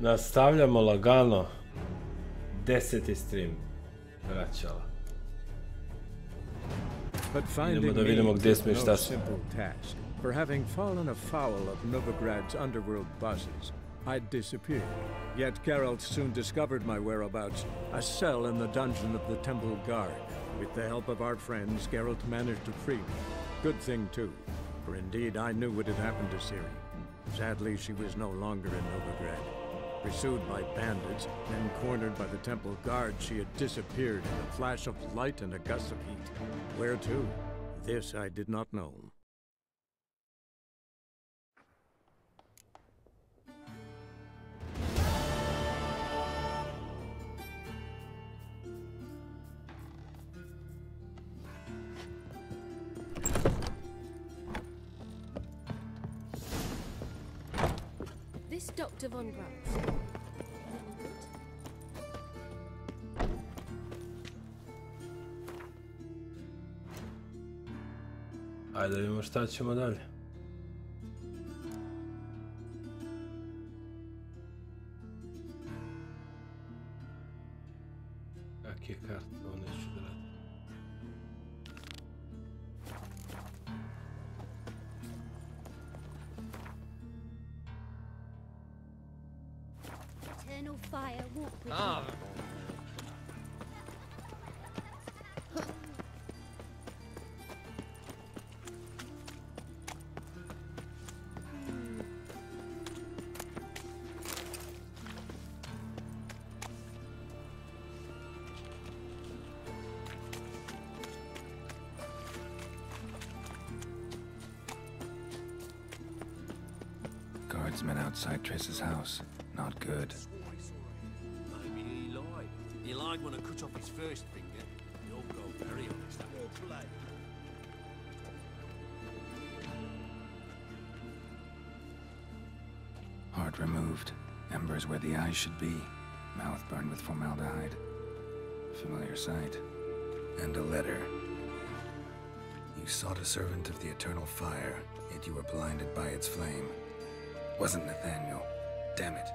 Nastavljamo lagano. 10. stream. Vraćala. Idemo da vidimo gdje smo i šta smo. For having fallen afoul of Novigrad's underworld bosses, I'd disappeared. Yet Geralt soon discovered my whereabouts, a cell in the dungeon of the Temple Guard. With the help of our friends, Geralt managed to free me. Good thing, too, for indeed I knew what had happened to Ciri. Sadly, she was no longer in Novigrad. Pursued by bandits, then cornered by the Temple Guard, she had disappeared in a flash of light and a gust of heat. Where to? This I did not know. This Dr. Von Grantz. Ajde da vidimo šta ćemo dalje. Kak je karta, ovo neću da radim. Eternal fire walk with Guardsmen outside Triss's house. Not good. Maybe he lied. He lied when I cut off his first finger. You'll go very honest. Heart removed. Embers where the eyes should be. Mouth burned with formaldehyde. Familiar sight. And a letter. You sought a servant of the eternal fire, yet you were blinded by its flame. Wasn't Nathaniel. Damn it.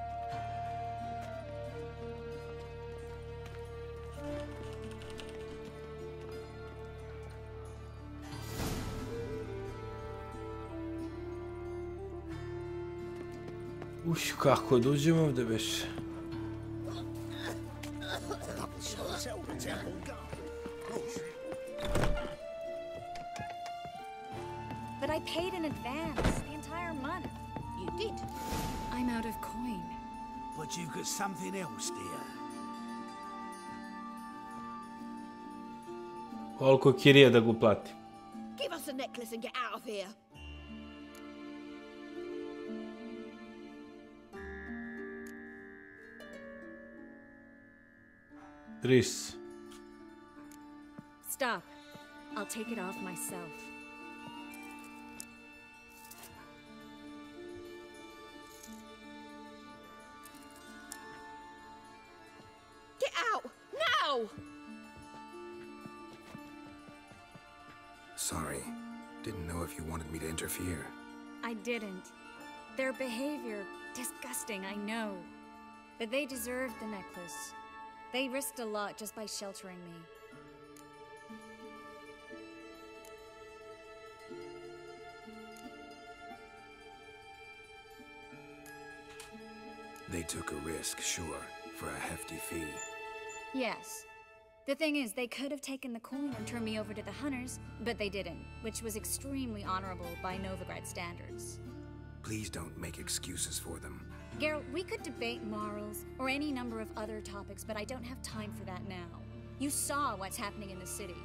Uš, kako da uđemo ovdje beš? But I paid in advance, the entire month. You did. I'm out of coin. But you've got something else, dear. Koliko kirije da ga plati? Give us a necklace and get out of here. Tris. Stop. I'll take it off myself. Get out! Now! Sorry. Didn't know if you wanted me to interfere. I didn't. Their behavior, disgusting, I know. But they deserved the necklace. They risked a lot just by sheltering me. They took a risk, sure, for a hefty fee. Yes. The thing is, they could have taken the coin and turned me over to the hunters, but they didn't, which was extremely honorable by Novigrad standards. Please don't make excuses for them. Geralt, we could debate morals or any number of other topics, but I don't have time for that now. You saw what's happening in the city.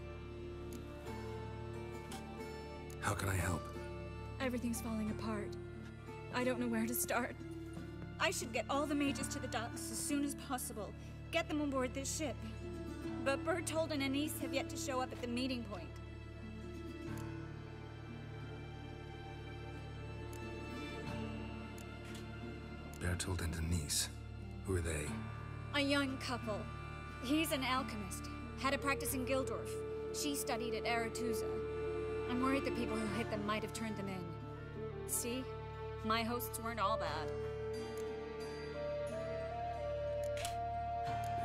How can I help? Everything's falling apart. I don't know where to start. I should get all the mages to the docks as soon as possible. Get them on board this ship. But Bertold and Anise have yet to show up at the meeting point. Bertold and Denise. Who are they? A young couple. He's an alchemist. Had a practice in Gildorf. She studied at Aretuza. I'm worried the people who hit them might have turned them in. See? My hosts weren't all bad.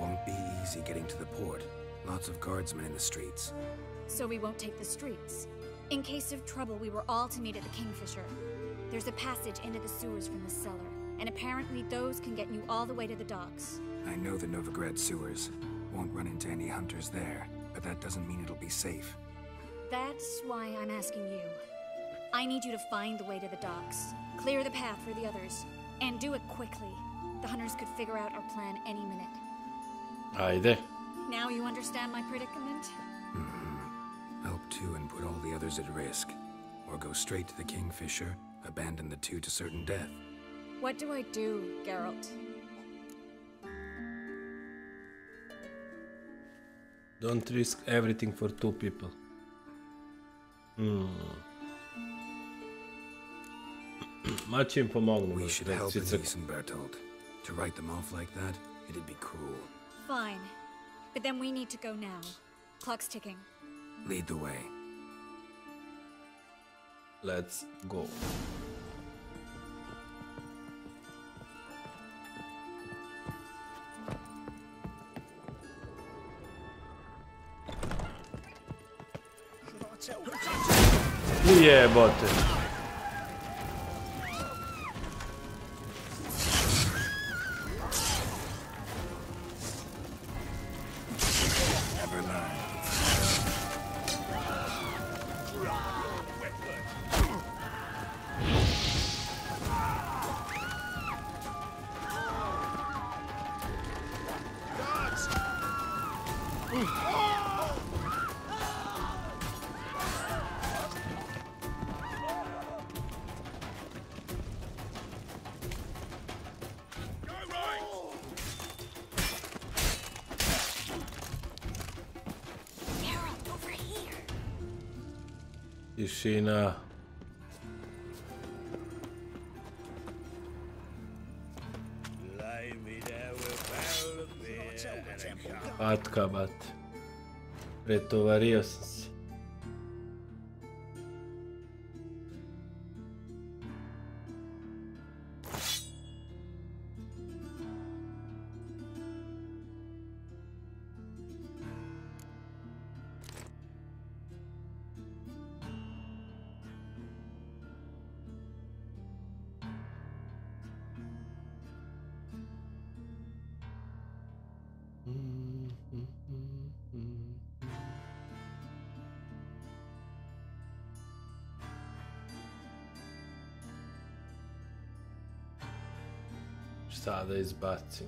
Won't be easy getting to the port. Lots of guardsmen in the streets. So we won't take the streets. In case of trouble, we were all to meet at the Kingfisher. There's a passage into the sewers from the cellar, and apparently those can get you all the way to the docks. I know the Novigrad sewers. Won't run into any hunters there, but that doesn't mean it'll be safe. That's why I'm asking you. I need you to find the way to the docks, clear the path for the others, and do it quickly. The hunters could figure out our plan any minute. Ajde. Now you understand my predicament? Help two and put all the others at risk. Or go straight to the Kingfisher, abandon the two to certain death. What do I do, Geralt? Don't risk everything for two people. Much im pomognu. We should help Anise and Bertolt. To write them off like that, it'd be cruel. Fine. But then we need to go now. Clock's ticking. Lead the way. Let's go. Ujebote. Tišina. Patka, bat. Pretovario sam se. Šta da izbacim?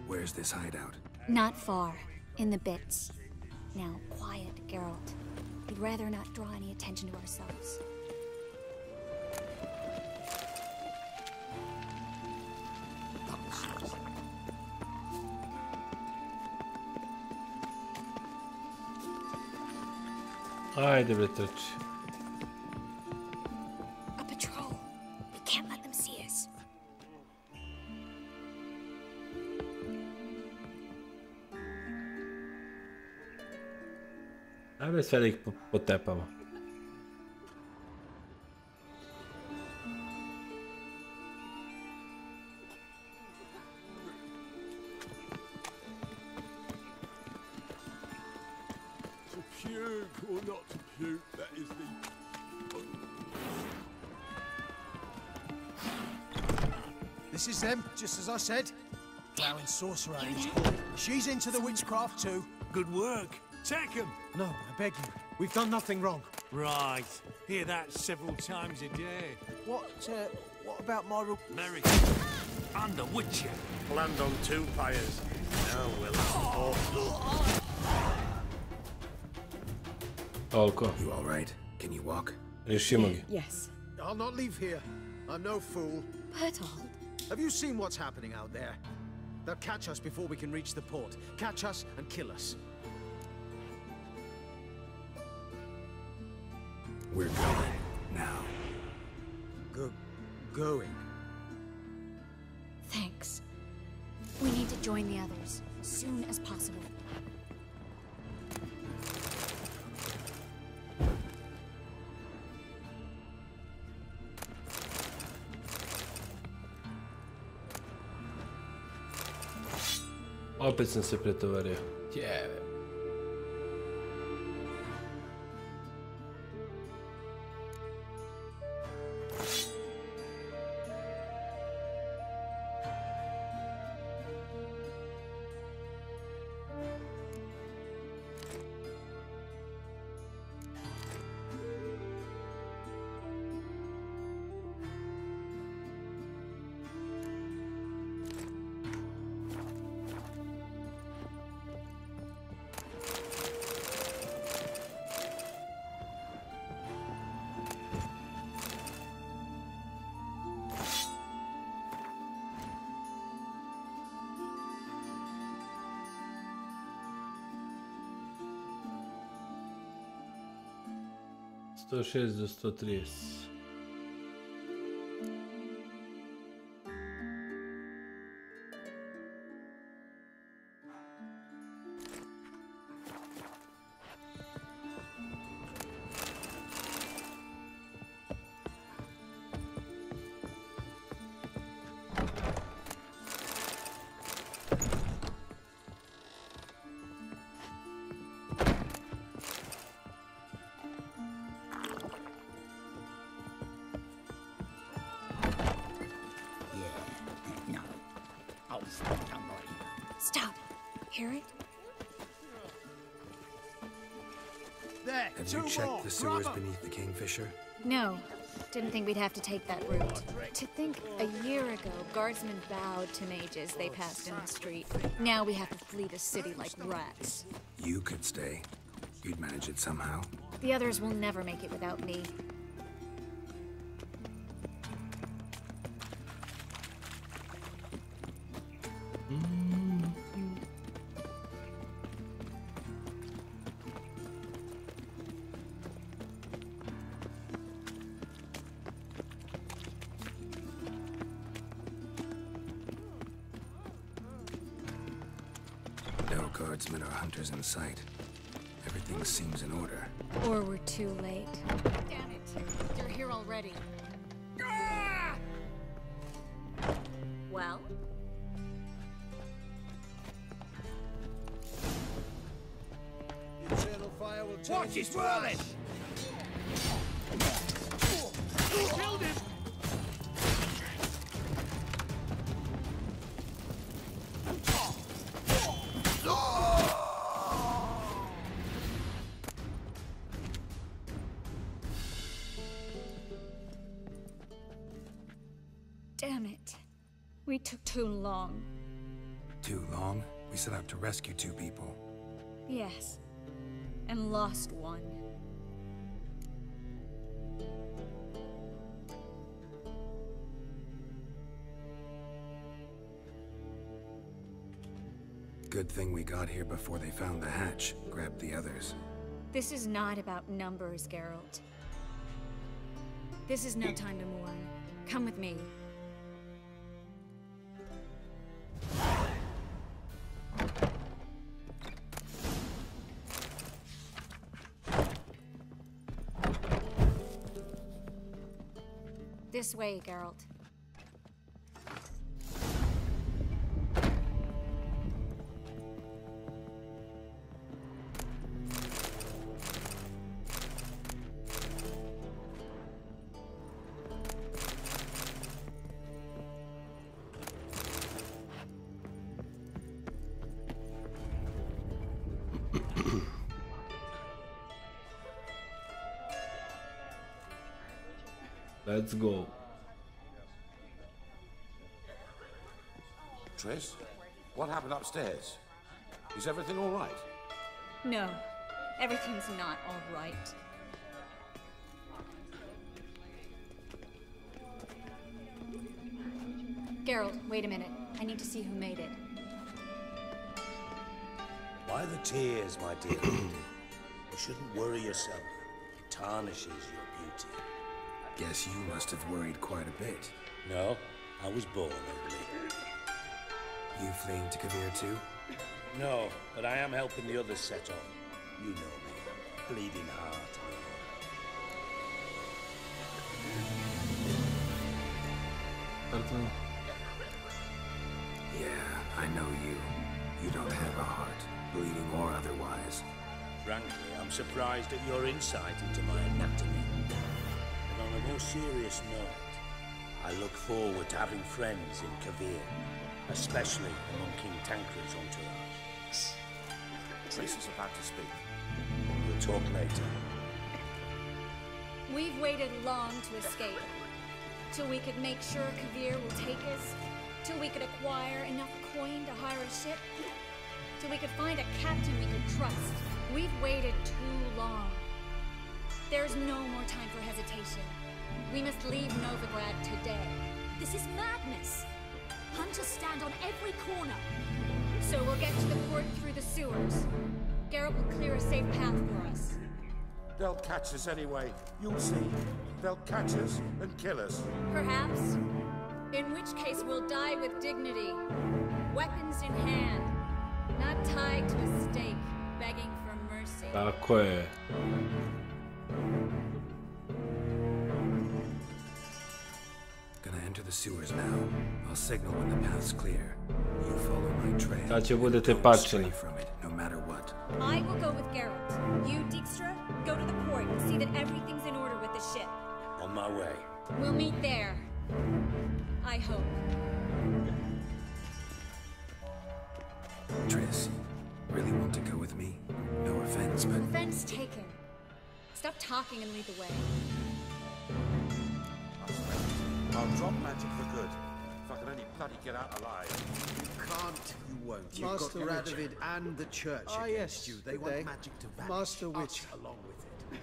Where's this hideout? Not far. In the bits. Now, quiet, Geralt. We'd rather not draw any attention to ourselves. Ajde bre, trči. A patrol. We can't let them see us. Ajde sve da ih potepamo. Or not to puke, that is the... This is them, just as I said. Flowering sorcerer, it's called. She's into the witchcraft too. Good work. Take him. No, I beg you. We've done nothing wrong. Right. Hear that several times a day. What about my Merry. And the Witcher. Land on two pyres. Now we'll Toliko. You all right? Can you walk? Riješimo ga. Yes. I'll not leave here. I'm no fool. Bertolt. Have you seen what's happening out there? They'll catch us before we can reach the port. Catch us and kill us. We're going. Now. Going? Thanks. We need to join the others as soon as possible. Opet sam se pretovario. Jebe. Do 130. Stop. Hear it? There, Have you checked the sewers beneath the Kingfisher? No. Didn't think we'd have to take that route. To think a year ago, guardsmen bowed to mages they passed in the street. Now we have to flee the city like rats. You could stay. You'd manage it somehow. The others will never make it without me. No guardsmen or hunters in sight. Everything seems in order. Or we're too late. Damn it. They're here already. Well? Eternal fire will turn. Watch, he's whirling! Killed him! Damn it. We took too long. Too long? We set out to rescue two people. Yes. And lost one. Good thing we got here before they found the hatch, grabbed the others. This is not about numbers, Geralt. This is no time to mourn. Come with me. This way, Geralt. Let's go. Triss, what happened upstairs? Is everything all right? No, everything's not all right. Geralt, wait a minute. I need to see who made it. Why the tears, my dear lady? You shouldn't worry yourself. It tarnishes your beauty. Guess you must have worried quite a bit. No, I was born ugly. You fleeing to Kavir too? No, but I am helping the others set off. You know me. Bleeding heart. Pardon. Yeah, I know you. You don't have a heart, bleeding or otherwise. Frankly, I'm surprised at your insight into my anatomy. And on a more serious note, I look forward to having friends in Kavir, especially among King Tancred's entourage. Triss is about to speak. We'll talk later. We've waited long to escape. Till we could make sure Kavir will take us. Till we could acquire enough coin to hire a ship. Till we could find a captain we could trust. We've waited too long. There's no more time for hesitation. We must leave Novigrad today. This is madness. Hunters stand on every corner. So we'll get to the port through the sewers. Geralt will clear a safe path for us. They'll catch us anyway. You'll see. They'll catch us and kill us. Perhaps. In which case we'll die with dignity. Weapons in hand. Not tied to a stake, begging for mercy. Tako je. Gonna enter the sewers now. I'll signal when the path's clear. You follow my trail. Sad će budete Don't pačeni. stray from it, no matter what. I will go with Geralt. You, Dijkstra, go to the port and see that everything's in order with the ship. On my way. We'll meet there. I hope. Triss, really want to go with me? No offense, but Offense taken. Stop talking and lead the way. I'll drop magic for good. If I can only bloody get out alive. You can't, you won't. You've Master got Radovid and the church against you. They want magic to vanish. Master Witch. Along with it.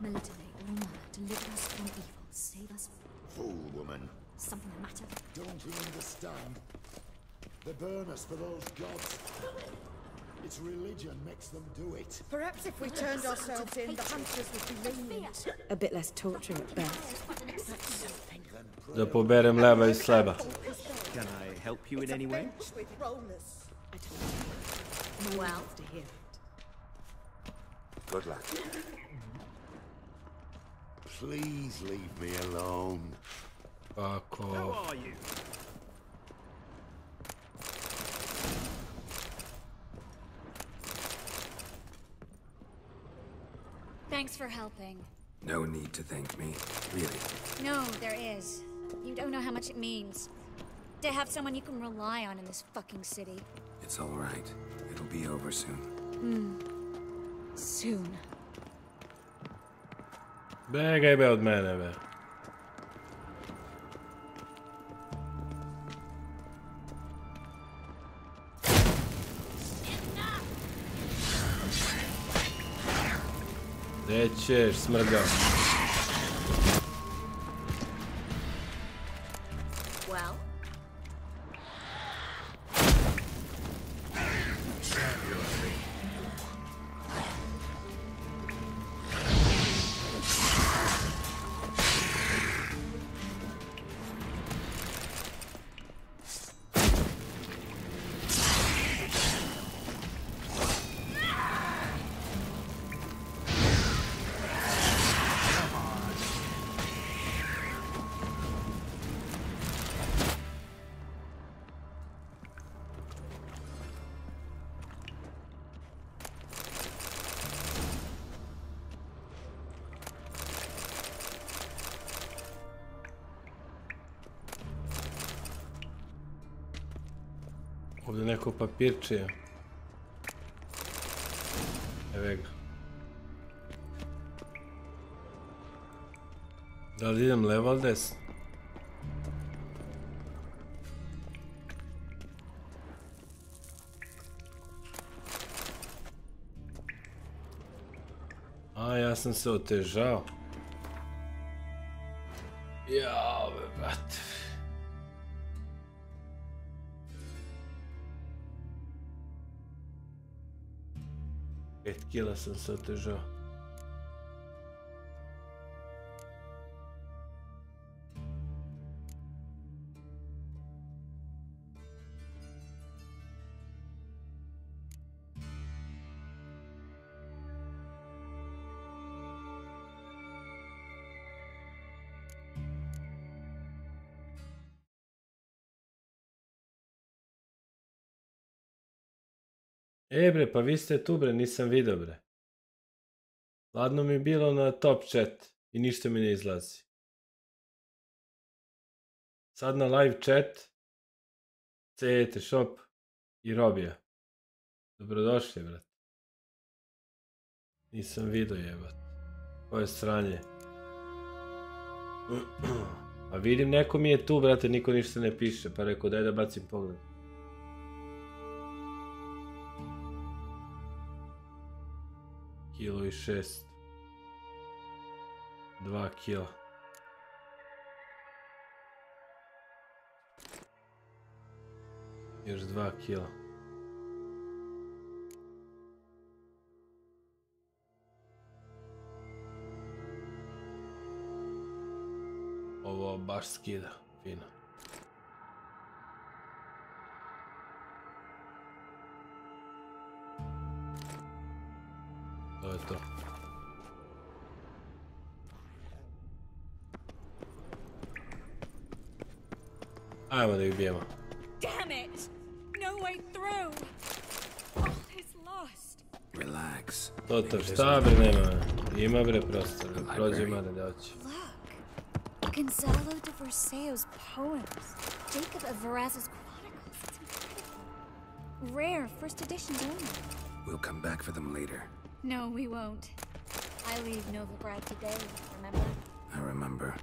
Melitele, Orma, deliver us from evil. Save us. Fool woman. Something the matter? Don't you understand? They burn us for those gods. It's religion makes them do it. Perhaps if we turned ourselves in, the hunters would be lenient. A bit less torture at best. Da poberem leva i sleba. Can I help you in any way? With rollers. I don't know. Well, To hear it. Good luck. Please leave me alone. Fuck How off. are you? Thanks for helping. no need to thank me. Really. No, there is. You don't know how much it means. To have someone you can rely on in this fucking city. It's all right. It'll be over soon. Soon. Begaj be od mene, be. Gdje ćeš, smrgao? well. Ovdje neko papirčije. Evo ga. Da li idem levo ili desno? A, ja sam se otežao. Jao, brate. 5 kila sam se otežao. E bre, pa vi ste tu bre, nisam vidio bre. Ladno mi je bilo na top chat i ništa mi ne izlazi. Sad na live chat, CET shop i Robija. Dobrodošli, brat. Nisam vidio, jebat. Koje sranje. A vidim, neko mi je tu, brate, niko ništa ne piše, pa rekao daj da bacim pogled. Kilo i 6. 2 kila. Još 2 kila. Ovo baš skida, fino. To je to. Ajmo da ih bijemo. Damn it! No way through! All is lost. Relax. To, šta bre, nema. Ima bre prostor, prođe mada da oći. Gonzalo de Verseo's poems. Jacob of Verraz's chronicles. It's incredible. Rare, first editions only. We'll come back for them later. No, we won't. I leave Novigrad today, remember? I remember.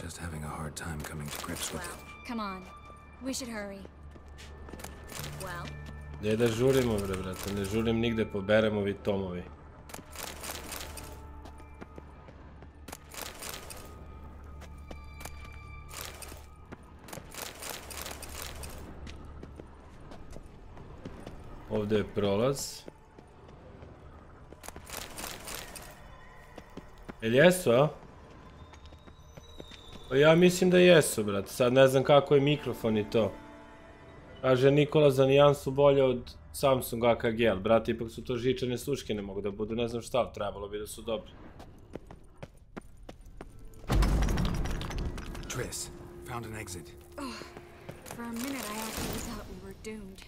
Just having a hard time coming to grips with it. Come on. We should hurry. Well? Gdje da žurimo, bre, brate? Ne žurim nigde, poberemo ovi tomovi. Ovdje je prolaz. Jel jesu, a? Pa ja mislim da jesu, brate. Sad ne znam kako je mikrofon i to. Kaže Nikola za nijansu bolje od Samsung AKG, ali brate, ipak su to žičane sluške, ne mogu da budu ne znam šta, trebalo bi da su dobri. Triss, found an exit. Oh, for a minute I actually thought we were doomed.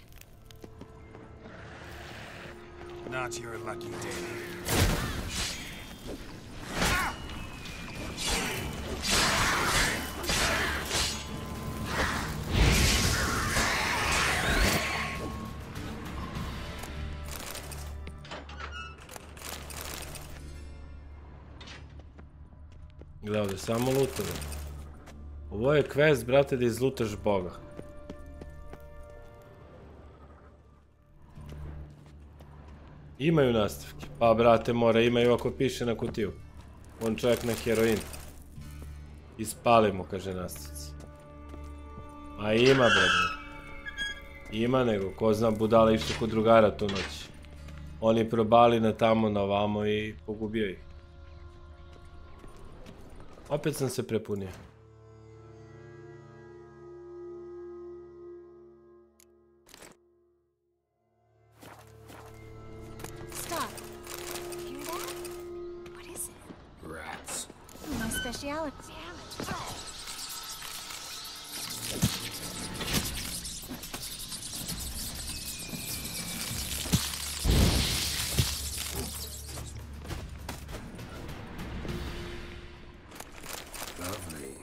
Not your lucky day. Gle ovdje, samo lutove. Ovo je quest, brate, da izlutaš Boga. Imaju nastavke. Pa, brate, mora, imaju ako piše na kutiju. On čovjek na heroin. Ispalimo, kaže nastavci. A ima, brate. Ima nego, ko zna, budala išli kod drugara tu noć. Oni probali na tamo, na vamo i pogubio ih. Opet sam se prepunio. Stop. Hear that? What is it? Rats. My speciality. Lovely.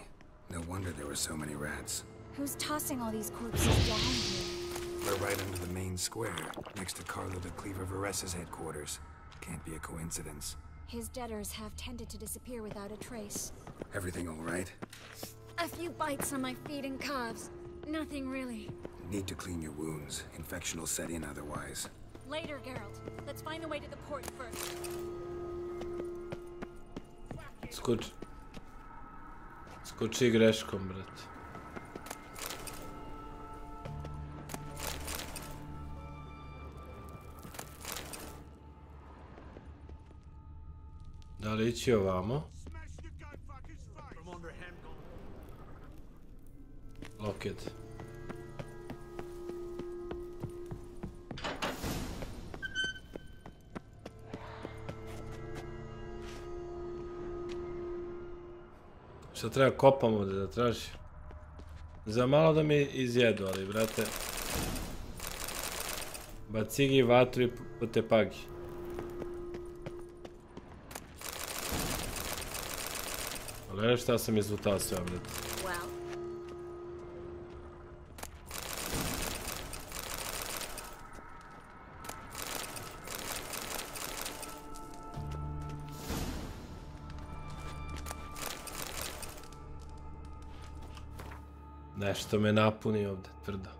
No wonder there were so many rats. Who's tossing all these corpses down here? We're right under the main square, next to Carlo de Cleaver Veressa's headquarters. Can't be a coincidence. His debtors have tended to disappear without a trace. Everything all right? A few bites on my feet and calves. Nothing really. Need to clean your wounds. Infection will set in otherwise. Later, Geralt. Let's find the way to the port first. Skoči greškom, brate. Da li ići ovamo? Loket. Šta treba kopam ovdje da traži? Za malo da mi izjedu, ali brate... Bacigi, vatru i potepagi. Gledaj šta sam izvutao sve ovdje. Nešto me napuni ovdje, tvrdo.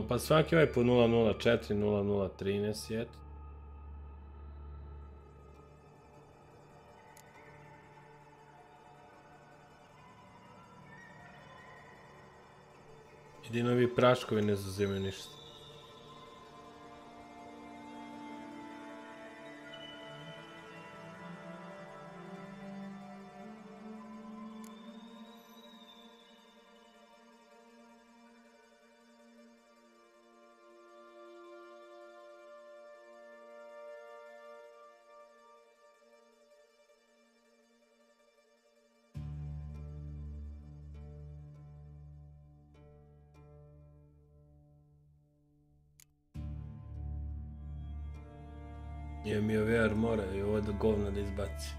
Pa svaki ovaj po 004, 0013 je. Jedino ovi praškovi ne zauzimaju ništa. Nije mi ove armora i ovo da govna da izbaci.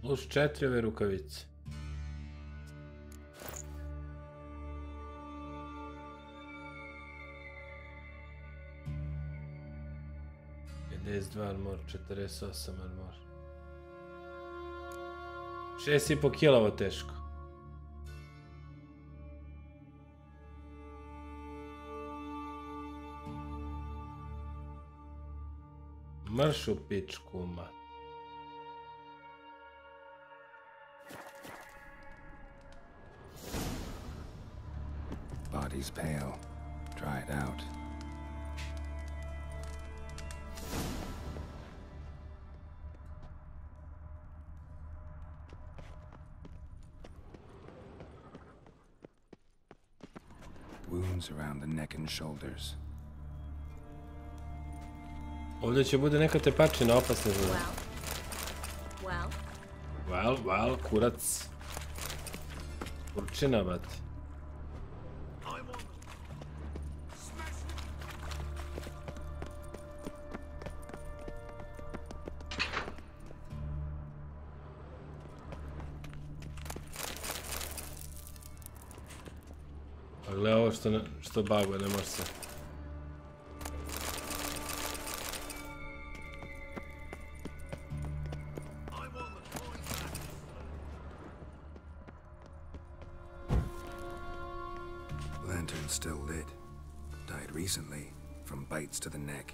Plus 4 ove rukavice. Armor, 48 armor. 6,5 kila ovo teško. Marš u pičku, ma. Body's pale, dried out. Wounds around the neck and shoulders. Ovdje će bude neka tepačina opasna za nas. Well, kurac. Kurčina, bat. Gle ovo što baguje, ne može se. Lantern still lit. Died recently from bites to the neck.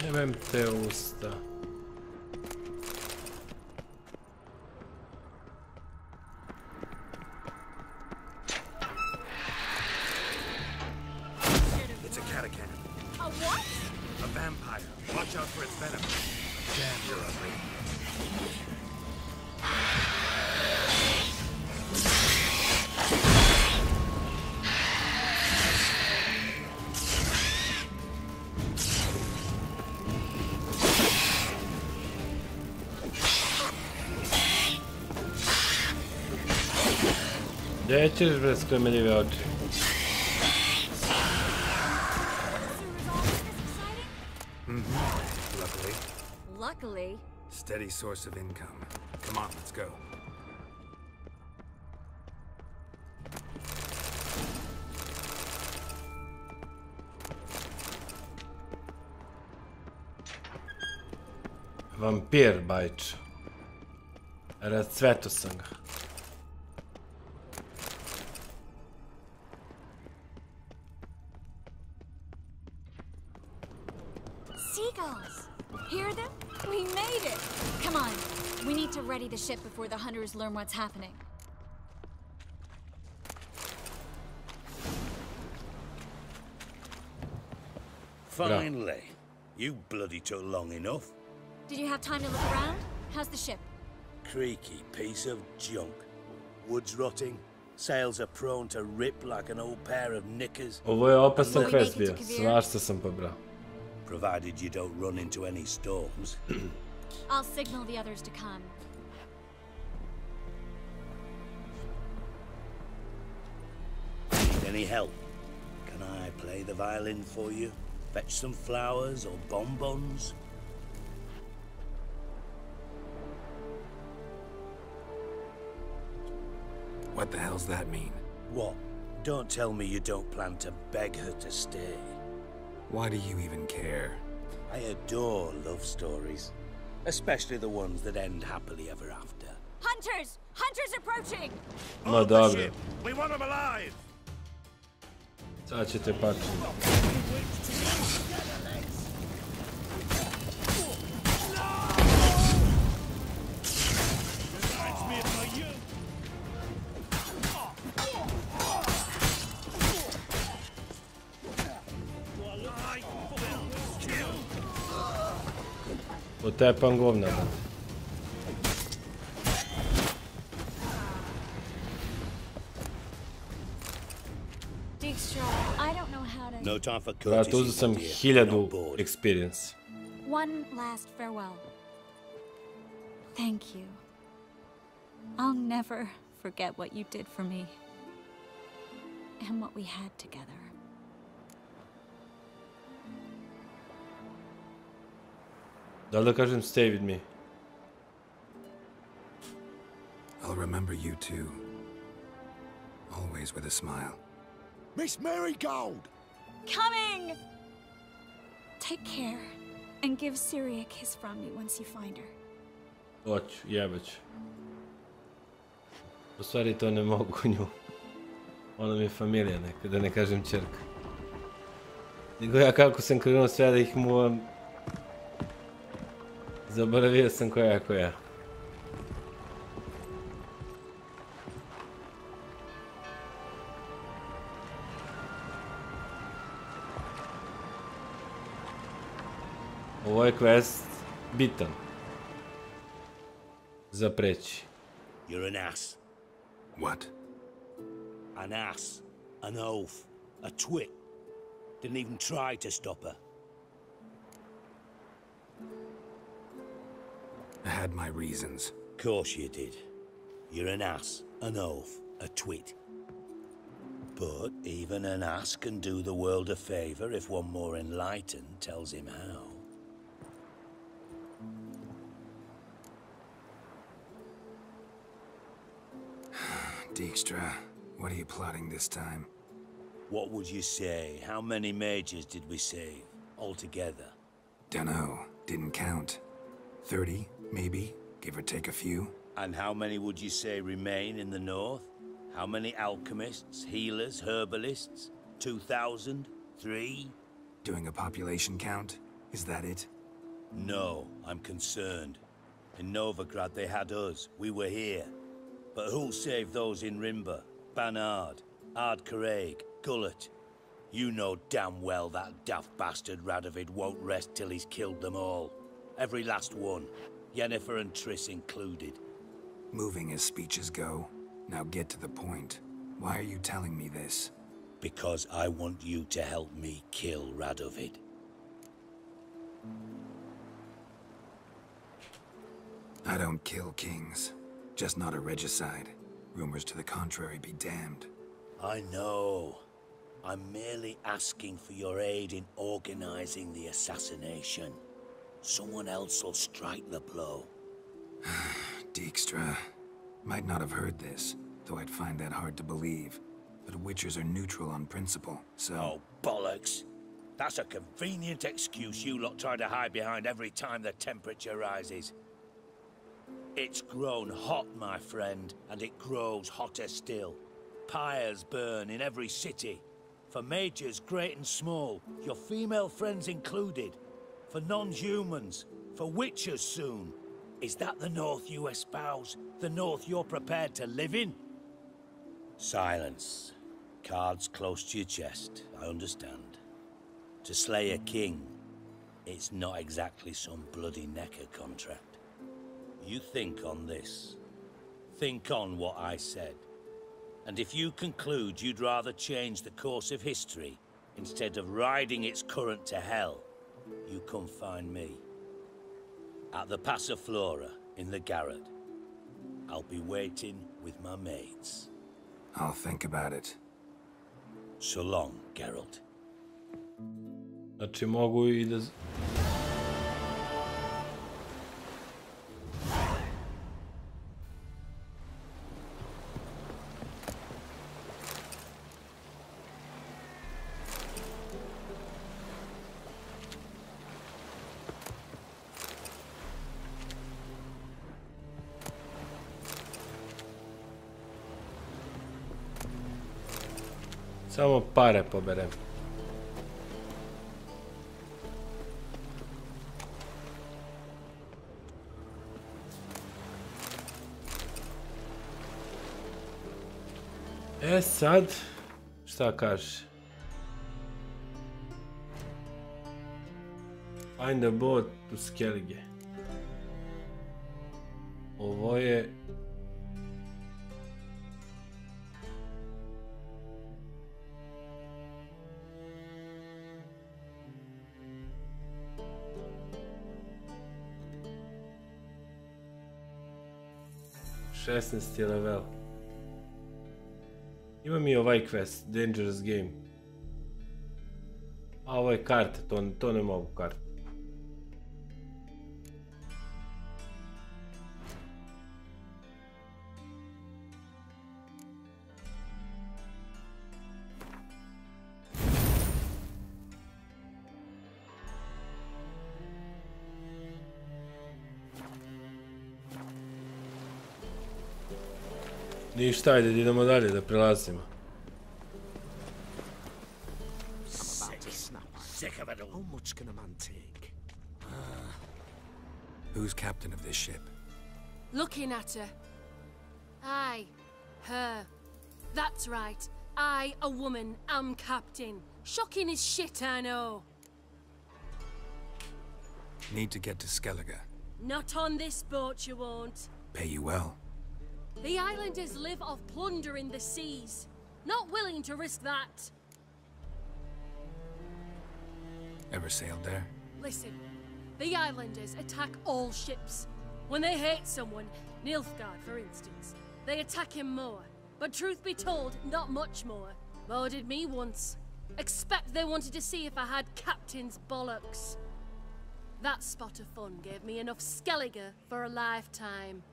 Jebem te usta. It's a catachan. A what? A vampire. Watch out for its venom. Damn, you're ugly. Gdje ćeš bre skremeljive oči? Luckily. Steady source of income. Come on, let's go. Vampir, bajč. Razcveto sam ga. Seagulls! Hear them? We made it! Come on, we need to ready the ship before the hunters learn what's happening. Finally. You bloody took long enough. Did you have time to look around? How's the ship? Creaky piece of junk. Wood's rotting. Sails are prone to rip like an old pair of knickers. Ovo je opasan quest bio. Svašta sam pobrao. Provided you don't run into any storms. I'll signal the others to come. Need any help? Can I play the violin for you? Fetch some flowers or bonbons? What the hell's that mean? What? Don't tell me you don't plan to beg her to stay. Why do you even care? I adore love stories. Especially the ones that end happily ever after. Hunters! Hunters approaching! No dobro. We want them alive! Sad ćete pačiti. Potepam govna. No time for courtesy. Uzeo sam 1000 experience. One last farewell. Thank you. I'll never forget what you did for me. And what we had together. Da kažem stay with me. I'll remember you too. Always with a smile. Miss Marigold! Coming! Take care. And give Syria a kiss from me once you find her. Hoću, jebać. U stvari to ne mogu nju. Ona mi je familija neka, da ne kažem ćerka. Nego ja kako sam krenuo sve da ih muvam. Zaboravio sam koja. Ovo je quest bitan. Za preći. You're an ass. What? An ass. An oaf. A twit. Didn't even try to stop her. I had my reasons. Course you did. You're an ass, an oaf, a twit. But even an ass can do the world a favor if one more enlightened tells him how. Dijkstra, what are you plotting this time? What would you say? How many mages did we save altogether? Dunno, didn't count. 30, maybe, give or take a few. And how many would you say remain in the north? How many alchemists, healers, herbalists? 2,000? 3? Doing a population count? Is that it? No, I'm concerned. In Novigrad they had us, we were here. But who'll save those in Rimba? Banard, Ardcaraig, Gullet? You know damn well that daft bastard Radovid won't rest till he's killed them all. Every last one. Yennefer and Triss included. Moving as speeches go. Now get to the point. Why are you telling me this? Because I want you to help me kill Radovid. I don't kill kings. Just not a regicide. Rumors to the contrary be damned. I know. I'm merely asking for your aid in organizing the assassination. Someone else will strike the blow. Dijkstra. Might not have heard this, though I'd find that hard to believe. But Witchers are neutral on principle, so... Oh, bollocks. That's a convenient excuse you lot try to hide behind every time the temperature rises. It's grown hot, my friend, and it grows hotter still. Pyres burn in every city. For majors great and small, your female friends included. For non-humans, for witchers soon. Is that the North you espouse? The North you're prepared to live in? Silence. Cards close to your chest, I understand. To slay a king, it's not exactly some bloody necker contract. You think on this. Think on what I said. And if you conclude you'd rather change the course of history instead of riding its current to hell, you come find me. At the Passiflora in the Garrett. I'll be waiting with my mates. I'll think about it. So long, Geralt. Znači mogu I da... Samo pare poberem. E sad, šta kaže? Find a boat to Skellige. Ovo je... Šestnaesti level. Imam I ovaj quest, Dangerous Game. A ovo je karte, to ne mogu karte. Ništa, ajde, idemo dalje da prelazimo. Sick of it all. How much can a man take? Who's captain of this ship? Looking at her. Aye, her. That's right. I, a woman, am captain. Shocking as shit, I know. Need to get to Skellige. Not on this boat, you won't. Pay you well. The islanders live off plunder in the seas. Not willing to risk that. Ever sailed there? Listen, the islanders attack all ships. When they hate someone, Nilfgaard for instance, they attack him more. But truth be told, not much more. More did me once. Expect they wanted to see if I had captain's bollocks. That spot of fun gave me enough Skellige for a lifetime.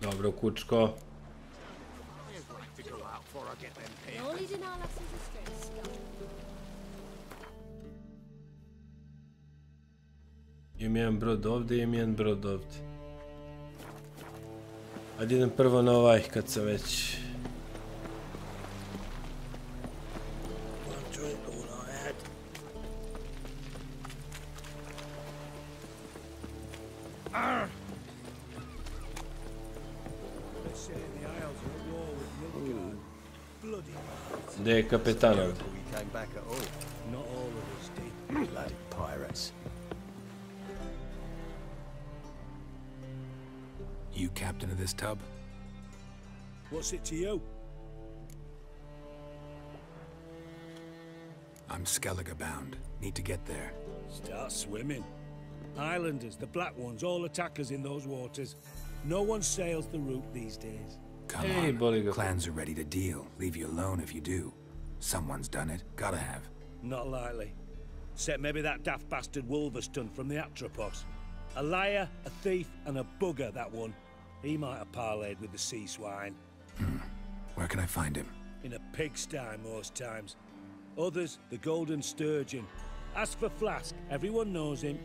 Dobro, kučko. Imam jedan brod ovdje, imam jedan brod ovdje. Ajde idem prvo na ovaj kad sam već... Gdje je kapetan ovdje? Not all of us did. Bloody pirates. You captain of this tub? What's it to you? I'm Skellige bound. Need to get there. Start swimming. Islanders, the black ones, all attackers in those waters. No one sails the route these days. Come on. Clans are ready to deal. Leave you alone if you do. Someone's done it. Gotta have. Not likely. Except maybe that daft bastard Wolverston from the Atropos. A liar, a thief, and a bugger, that one. He might have parlayed with the sea swine. Where can I find him? In a pigsty most times. Others, the Golden Sturgeon. Ask for Flask. Everyone knows him.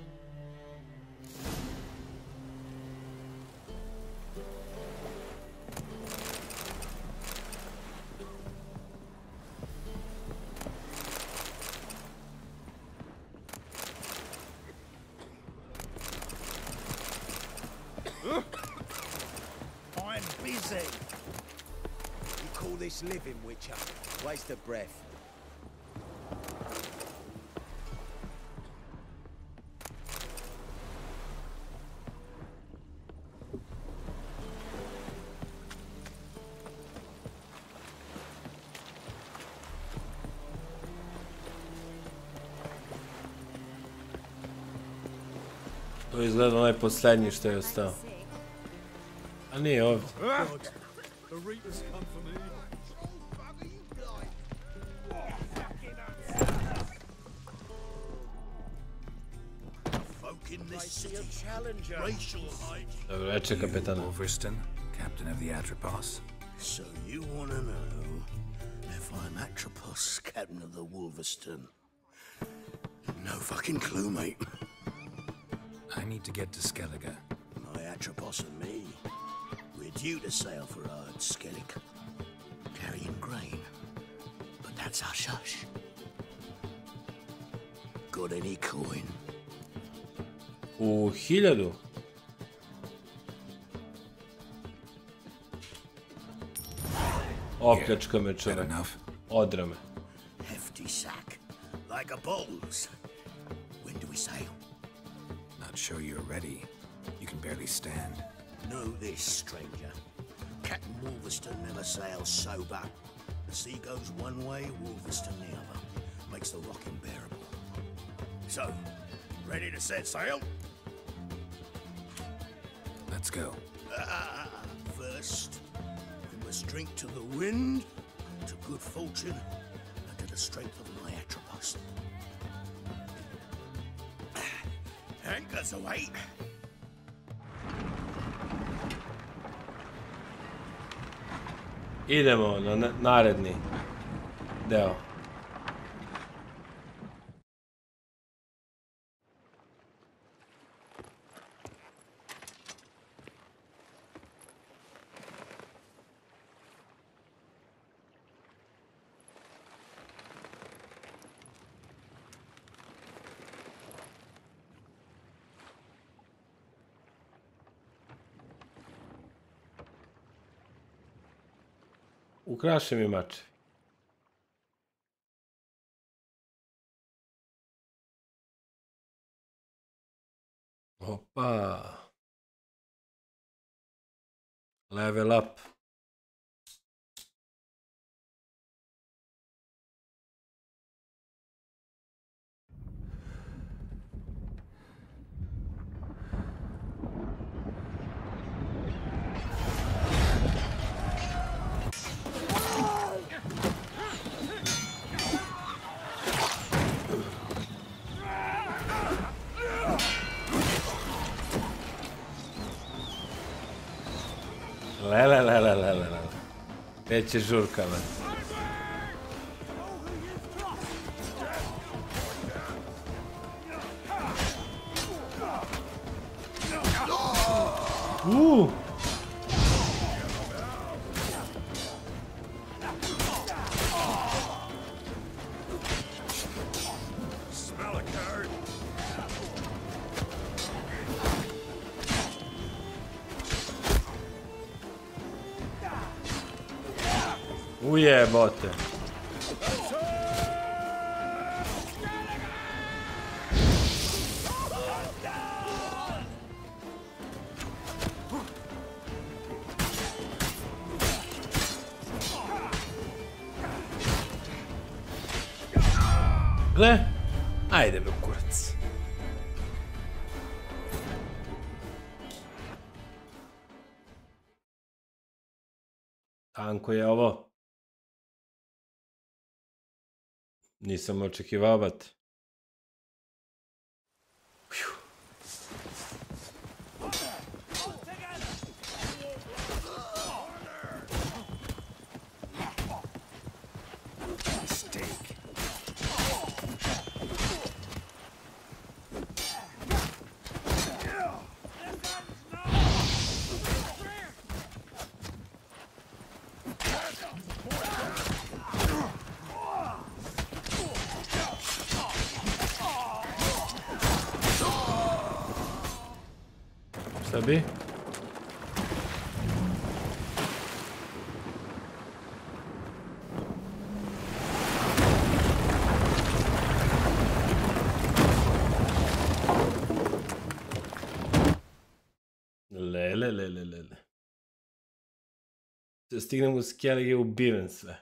I'm busy. You call this living, Witcher? Waste of breath. To izgleda onaj posljednji što je ostao. A nije ovdje. Dobro večer, kapetan. Wolverston, captain of the Atropos. So you want to know if I'm Atropos, captain of the Wolverston? No fucking clue, mate. I need to get to Skellige. My Atropos and me, we're due to sail for Ard Skellig, carrying grain. But that's hush-hush. Got any coin? U 1000. Opljačka me čovjek. Odrame. Hefty sack, like a bull's. When do we sail? Not sure you're ready. You can barely stand. Know this, stranger. Captain Wolverston never sails sober. The sea goes one way, Wolverston the other. Makes the rock unbearable. So, ready to set sail? Let's go. First, we must drink to the wind, to good fortune, and to the strength of my Atropos. Anchors away. Idemo na naredni deo. Ukraši mi mače. Opa. Level up. Lele. Već je žurka, man. Ujebote. Gle, ajde me kurac. Tanko je ovo. Nisam očekivao bat. Šta bi? Lele. Stignem u Skellige je ubiven sve.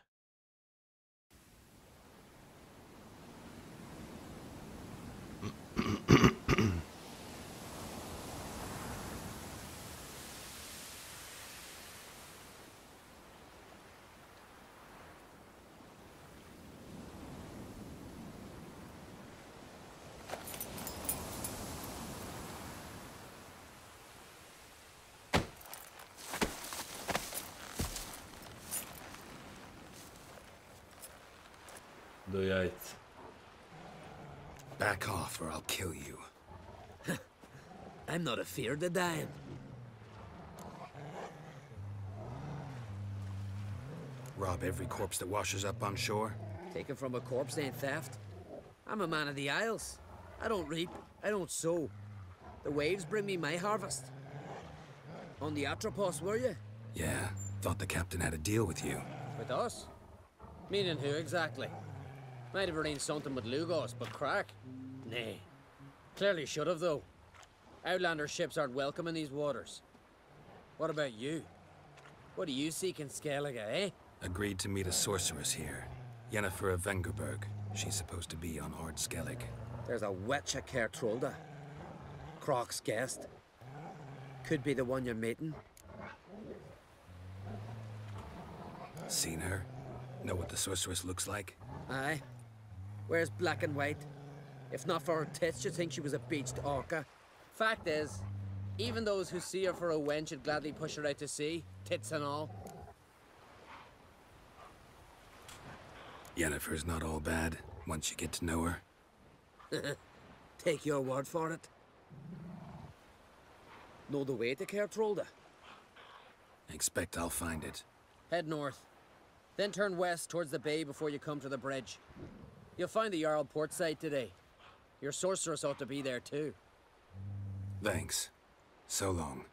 Do jajca. Back off or I'll kill you. I'm not afeard of dying. Rob every corpse that washes up on shore? Taken from a corpse ain't theft. I'm a man of the Isles. I don't reap, I don't sow. The waves bring me my harvest. On the Atropos, were you? Yeah, thought the captain had a deal with you. With us? Meaning who exactly? Might have arranged something with Lugos, but crack? Nay. Clearly should have, though. Outlander ships aren't welcome in these waters. What about you? What do you seek in Skellige, eh? Agreed to meet a sorceress here. Yennefer of Vengerberg. She's supposed to be on Ord Skellig. There's a witch at Kertrolda. Croc's guest. Could be the one you're meeting. Seen her? Know what the sorceress looks like? Aye. Wears black and white. If not for her tits, you'd think she was a beached orca. Fact is, even those who see her for a wench would gladly push her out to sea, tits and all. Yennefer's not all bad, once you get to know her. Take your word for it. Know the way to Kertrolda? Expect I'll find it. Head north. Then turn west towards the bay before you come to the bridge. You'll find the Jarl portside today. Your sorceress ought to be there too. Thanks. So long.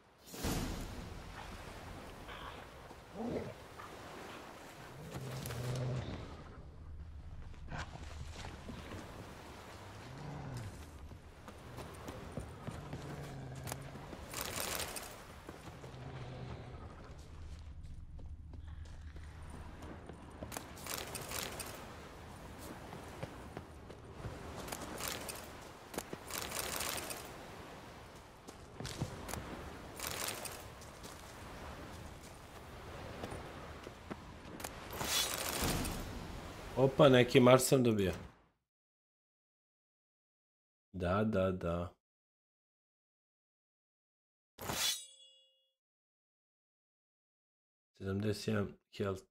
Opa, neki Mars sam dobio. Da. 71 Kelt.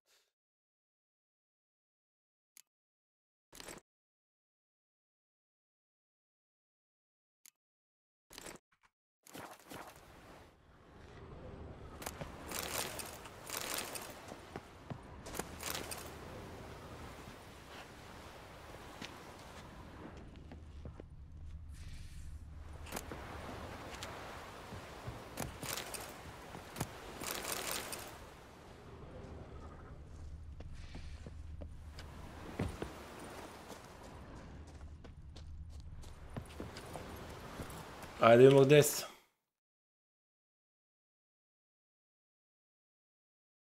Ajde idemo gdje sam.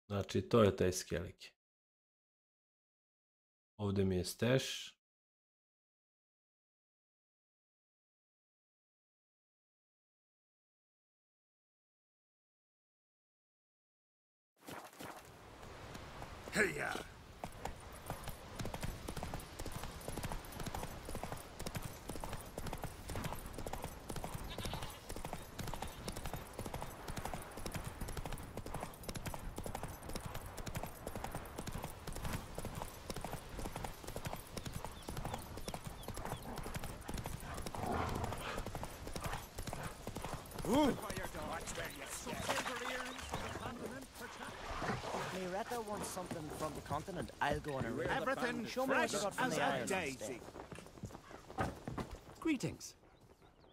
Znači to je taj Skellige. Ovdje mi je stash. Heya! Miretta wants something from the continent. I'll go on a raid. Everything Show me what you got from as the a island. daisy. Greetings.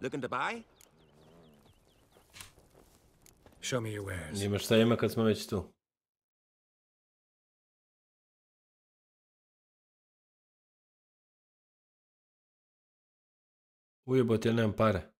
Looking to buy? Show me your wares. Nima šta ima kad smo već tu. Ujebot, ja nemam pare.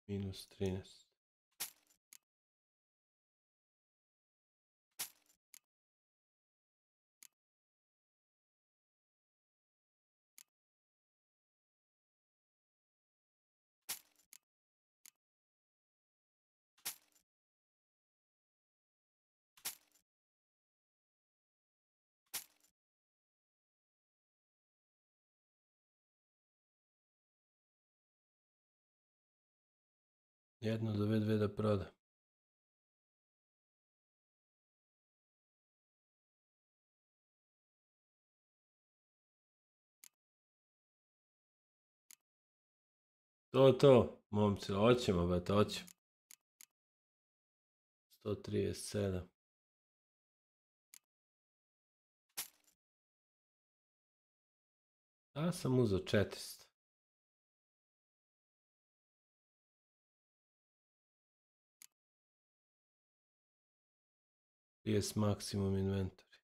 Minus 13. Jedno do dve da proda. To, momci, hoćemo, bete, hoćemo. 137. Ja sam uzeo 400. Yes, maksimum inventory.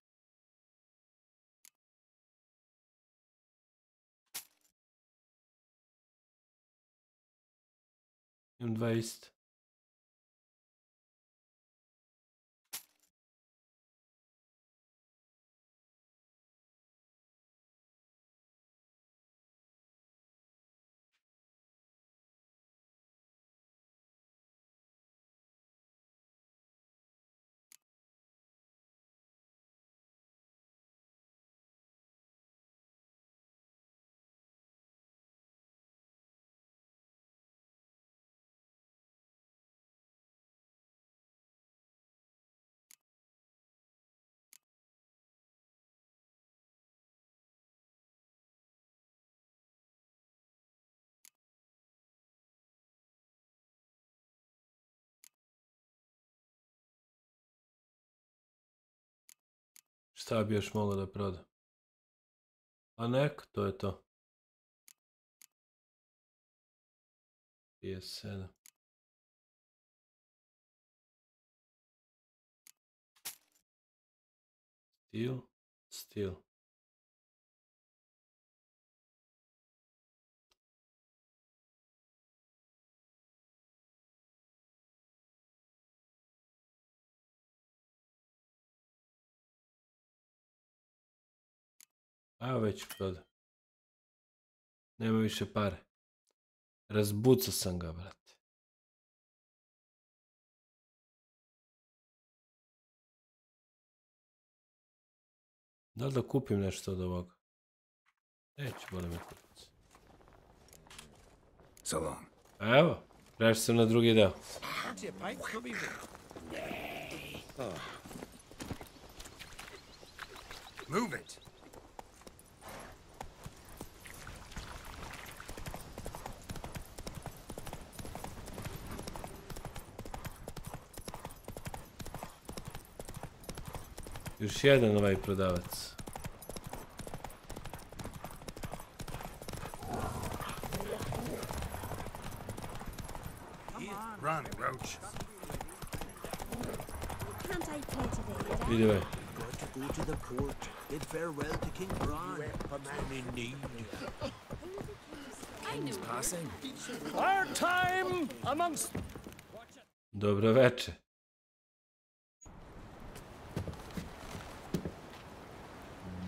Imam 20. Šta bi još mogao da proda? A neko, to je to. 57. Steel. A već proda. Nema više pare. Razbucao sam ga, brate. Da li da kupim nešto od ovoga? Neću, volim je kupiti. So long. Evo, prešao sam na drugi deo. Move it. Još jedan ovaj prodavac. Run, Roach. Can't I play today? Vidi ovaj. Got to go to the court. Bid farewell to King Bran. A man in need. King's passing. Our time amongst... Dobro veče.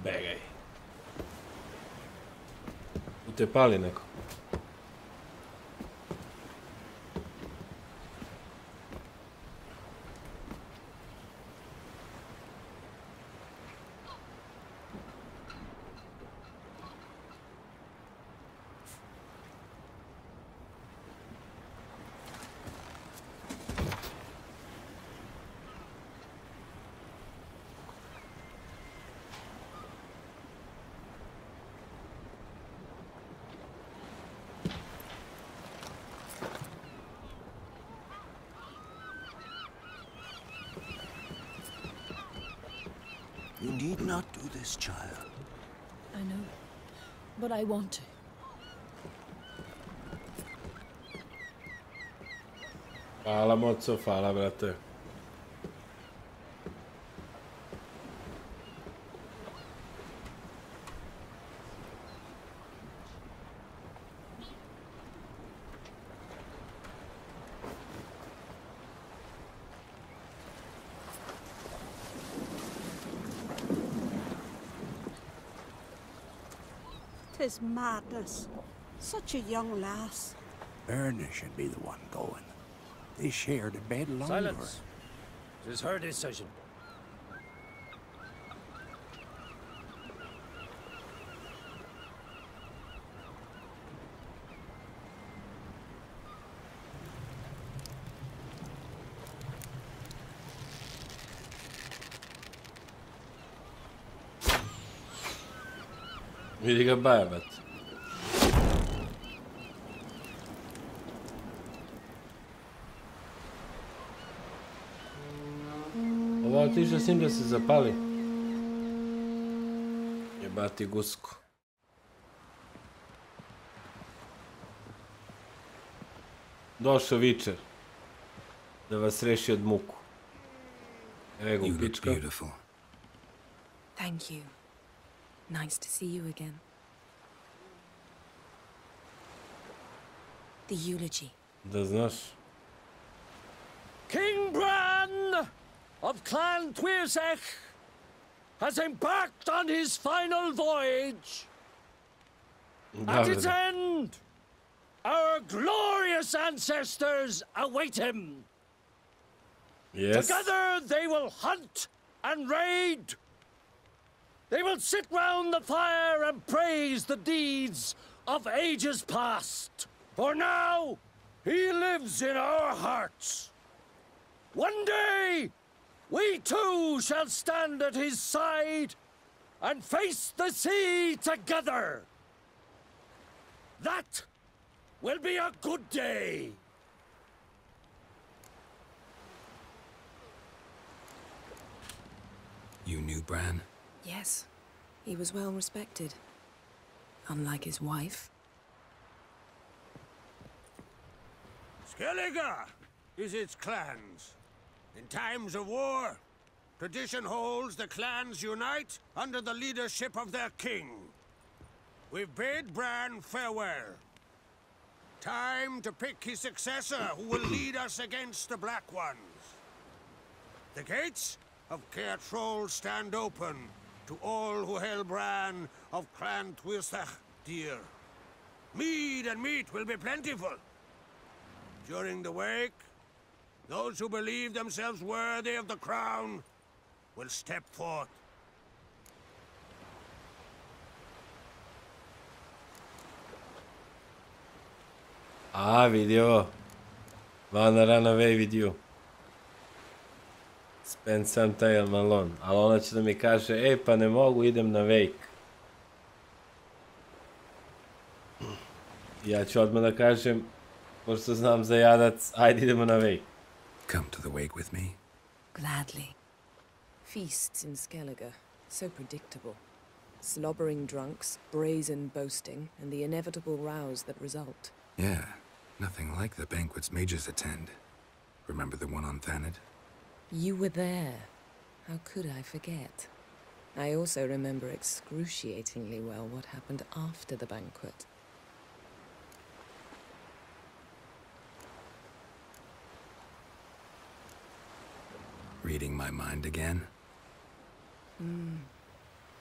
Begaj. Utepali neko. You need not do this, child. I know, but I want to. Hvala, moco, hvala, brate. Tis madness. Such a young lass. Erna should be the one going. They shared a bed longer. Silence. It is her decision. Vidi ga bajavat. Ovo otišao s njim da se zapali. Jebati gusku. Došao Vičer. Da vas reši od muku. Evo ga pička. Thank you. Nice to see you again. The eulogy. Da znaš. King Bran of Clan Twirsech has embarked on his final voyage. At its end, our glorious ancestors await him. Yes. Together they will hunt and raid. They will sit round the fire and praise the deeds of ages past. For now, he lives in our hearts. One day, we too shall stand at his side and face the sea together. That will be a good day. You knew Bran? Yes, he was well respected. Unlike his wife. Skellige is its clans. In times of war, tradition holds the clans unite under the leadership of their king. We've bade Bran farewell. Time to pick his successor who will lead us against the Black Ones. The gates of Caer Troll stand open to all who hail Bran of Clan Twirsech dear. Mead and meat will be plentiful. During the wake, those who believe themselves worthy of the crown will step forth. Vidi ovo. Wanna run away with you. Spend some time alone. Ali ona će da mi kaže, pa ne mogu, idem na wake. Ja ću odmah da kažem, pošto znam za jadac, ajde idemo na wake. Come to the wake with me? Gladly. Feasts in Skellige, so predictable. Slobbering drunks, brazen boasting, and the inevitable rows that result. Yeah, nothing like the banquets mages attend. Remember the one on Thanedd? You were there. How could I forget? I also remember excruciatingly well what happened after the banquet. Reading my mind again?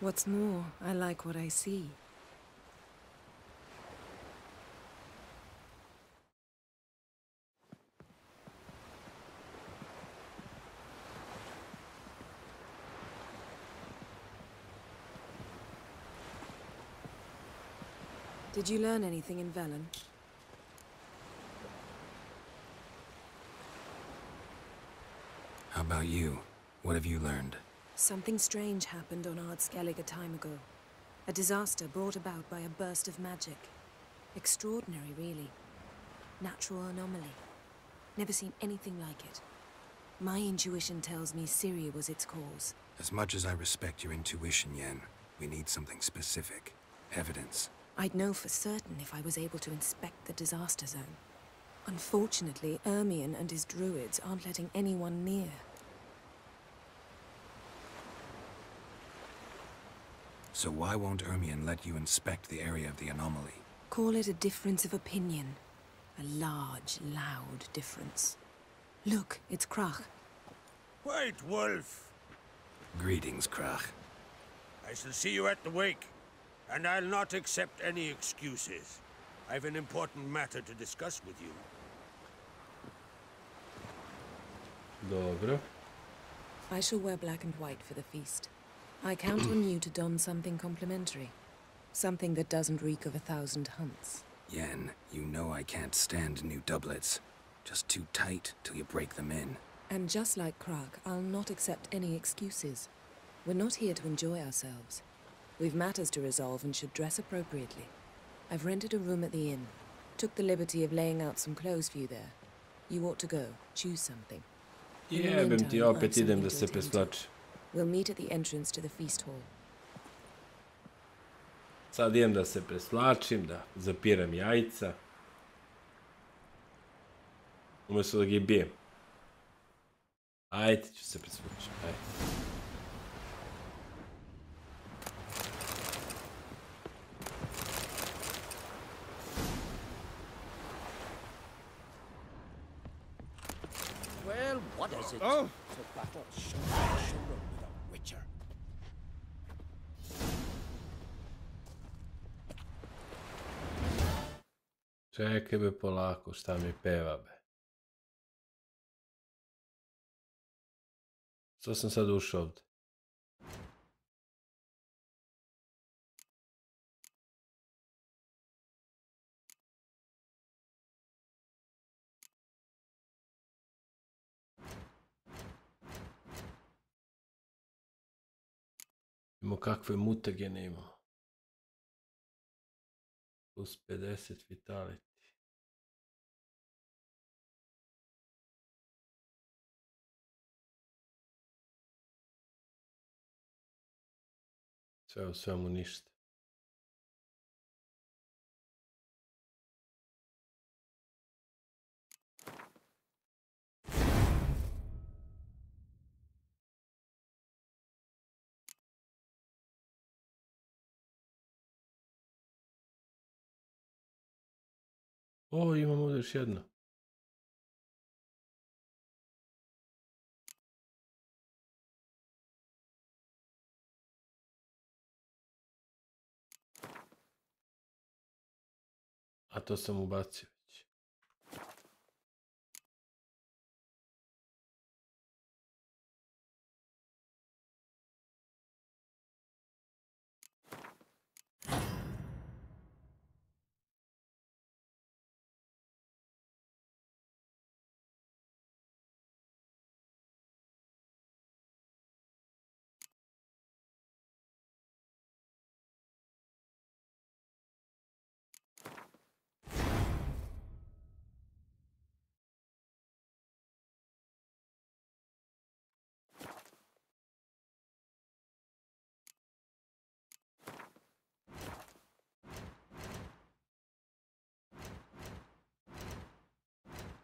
What's more, I like what I see. Did you learn anything in Velen? How about you? What have you learned? Something strange happened on Ard Skellige a time ago. A disaster brought about by a burst of magic. Extraordinary, really. Natural anomaly. Never seen anything like it. My intuition tells me Syria was its cause. As much as I respect your intuition, Yen, we need something specific. Evidence. I'd know for certain if I was able to inspect the disaster zone. Unfortunately, Ermion and his druids aren't letting anyone near. So why won't Ermion let you inspect the area of the anomaly? Call it a difference of opinion. A large, loud difference. Look, it's Krach. White Wolf! Greetings, Krach. I shall see you at the wake, and I'll not accept any excuses. I've an important matter to discuss with you. Dobro. I shall wear black and white for the feast. I count on you to don something complimentary. Something that doesn't reek of 1,000 hunts. Yen, you know I can't stand new doublets. Just too tight till you break them in. And just like Krach, I'll not accept any excuses. We're not here to enjoy ourselves. We've matters to resolve and should dress appropriately. I've rented a room at the inn. Took the liberty of laying out some clothes for you there. You ought to go. Choose something. Jebem ti, opet idem da se preslačim. We'll meet at the entrance to the feast hall. Sad idem da se preslačim, da zapiram jajca. Umjesto da ga bijem. Ajde, ću se preslačim, ajde. Well, what is it? Oh! To battle children with a witcher. Čekaj be polako, šta mi peva be. Što sam sad ušao ovdje? Imamo kakve mutagene imamo. Plus 50 vitality. Sve u svemu ništa. O, imamo ovdje još jedno. A to sam ubacio već.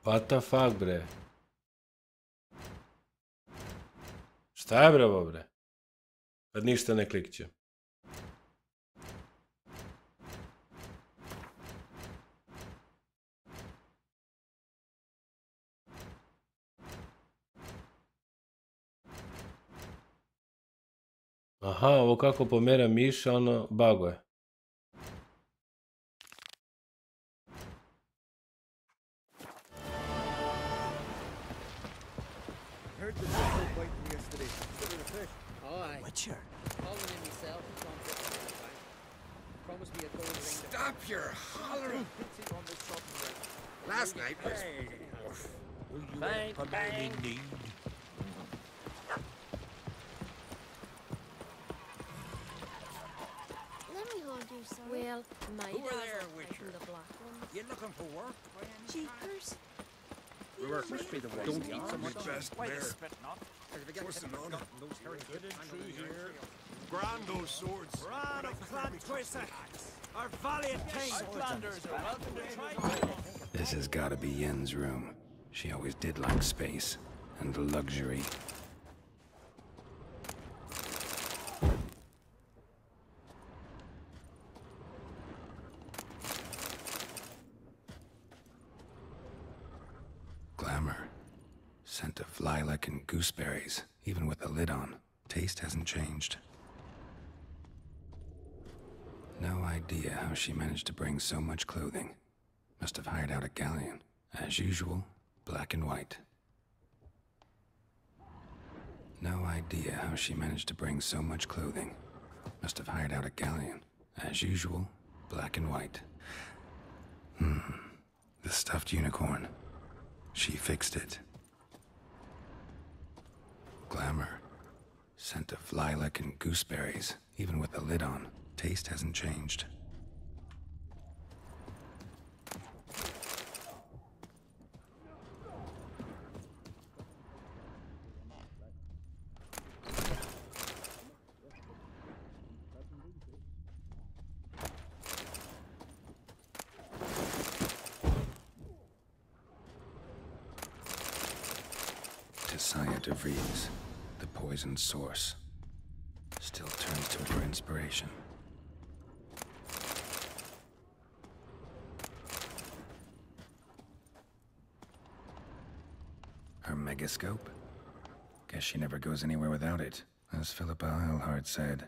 What the fuck, bre? Šta je, bre, ovo, bre? Kad ništa ne klikće. Aha, ovo kako pomera miša, ono, baguje. Witcher. Calling in myself. Promise me a gold ring. Stop your hollering! Last night was... Thank you. Let me hold you, sir. Well, my Who are there, Witcher? the black one. You looking for work? Jeepers. Must be the way. Don't eat so much. Why they spit not? Those herring good through here. Grand those swords. Run of clan twister. Our valiant king. Outlanders are welcome to try. This has got to be Yen's room. She always did like space and luxury. Glamour. Scent of lilac and gooseberries, even with the lid on. Taste hasn't changed. No idea how she managed to bring so much clothing. Must have hired out a galleon. As usual, black and white. No idea how she managed to bring so much clothing. Must have hired out a galleon. As usual, black and white. The stuffed unicorn. She fixed it. Glamour. Scent of lilac and gooseberries, even with the lid on. Taste hasn't changed. To Vries, the poisoned source. Still turns to it for inspiration. Her megascope? Guess she never goes anywhere without it. As Philippa Eilhart said,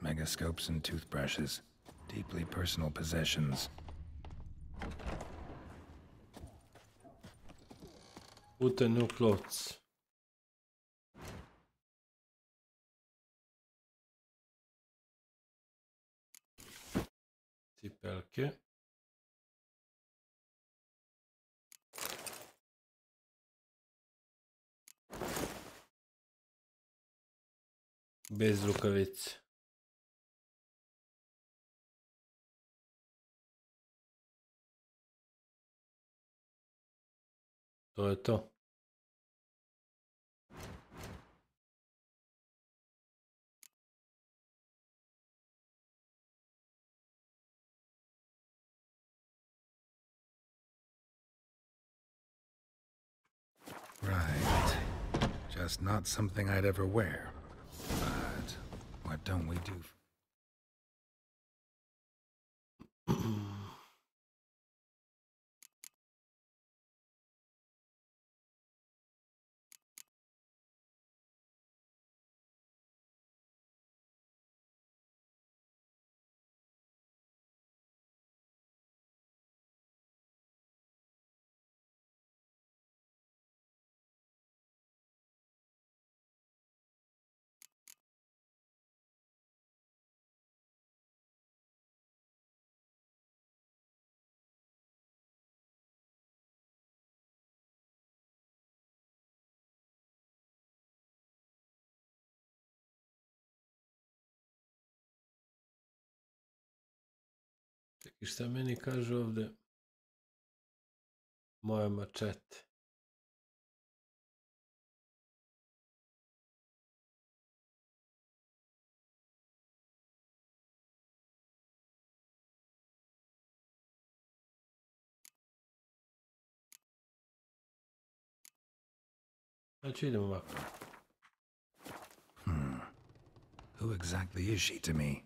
megascopes and toothbrushes, deeply personal possessions. Put a new clothes. Cipelke. Bez rukavice. To je to. Right. Just not something I'd ever wear. But what don't we do? Čekaj, šta meni kaže ovdje? Moja mačete. Znači idemo ovako. Who exactly is she to me?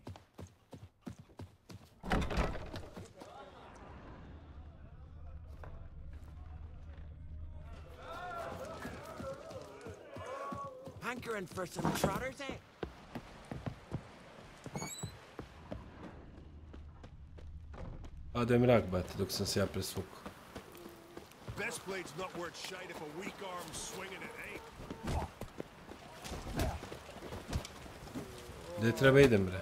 Hankering for some trotters, eh? Pada je mrak, bate, dok sam se ja presvukao. Best blade's not worth shite if a weak arm's swinging it, eh? Gdje treba idem, bre?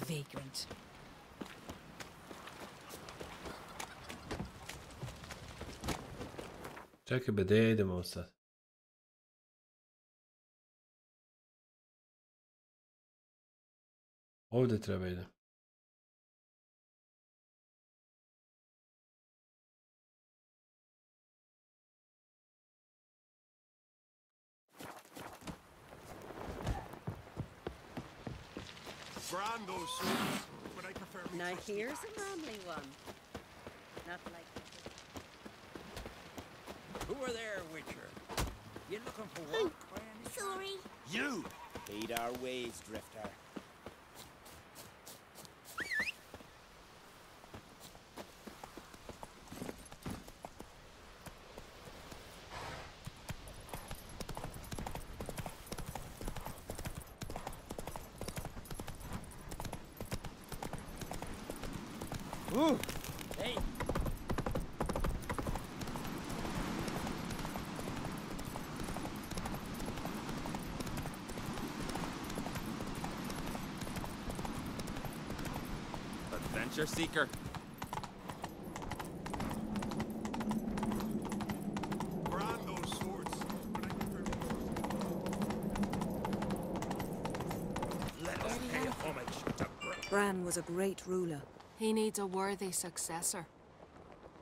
Vagrant. Čekaj, be, gdje idemo sad? Ovdje treba idem. Brand those swords, but I prefer me Now trusty here's axe. a rambling one. Not like Who are there, Witcher? You looking for work? Sorry. You! Heed our ways, Drifter. Ooh! Hey! Adventure seeker. Brand those swords, but I prefer me Let us pay homage to Bran was a great ruler. He needs a worthy successor.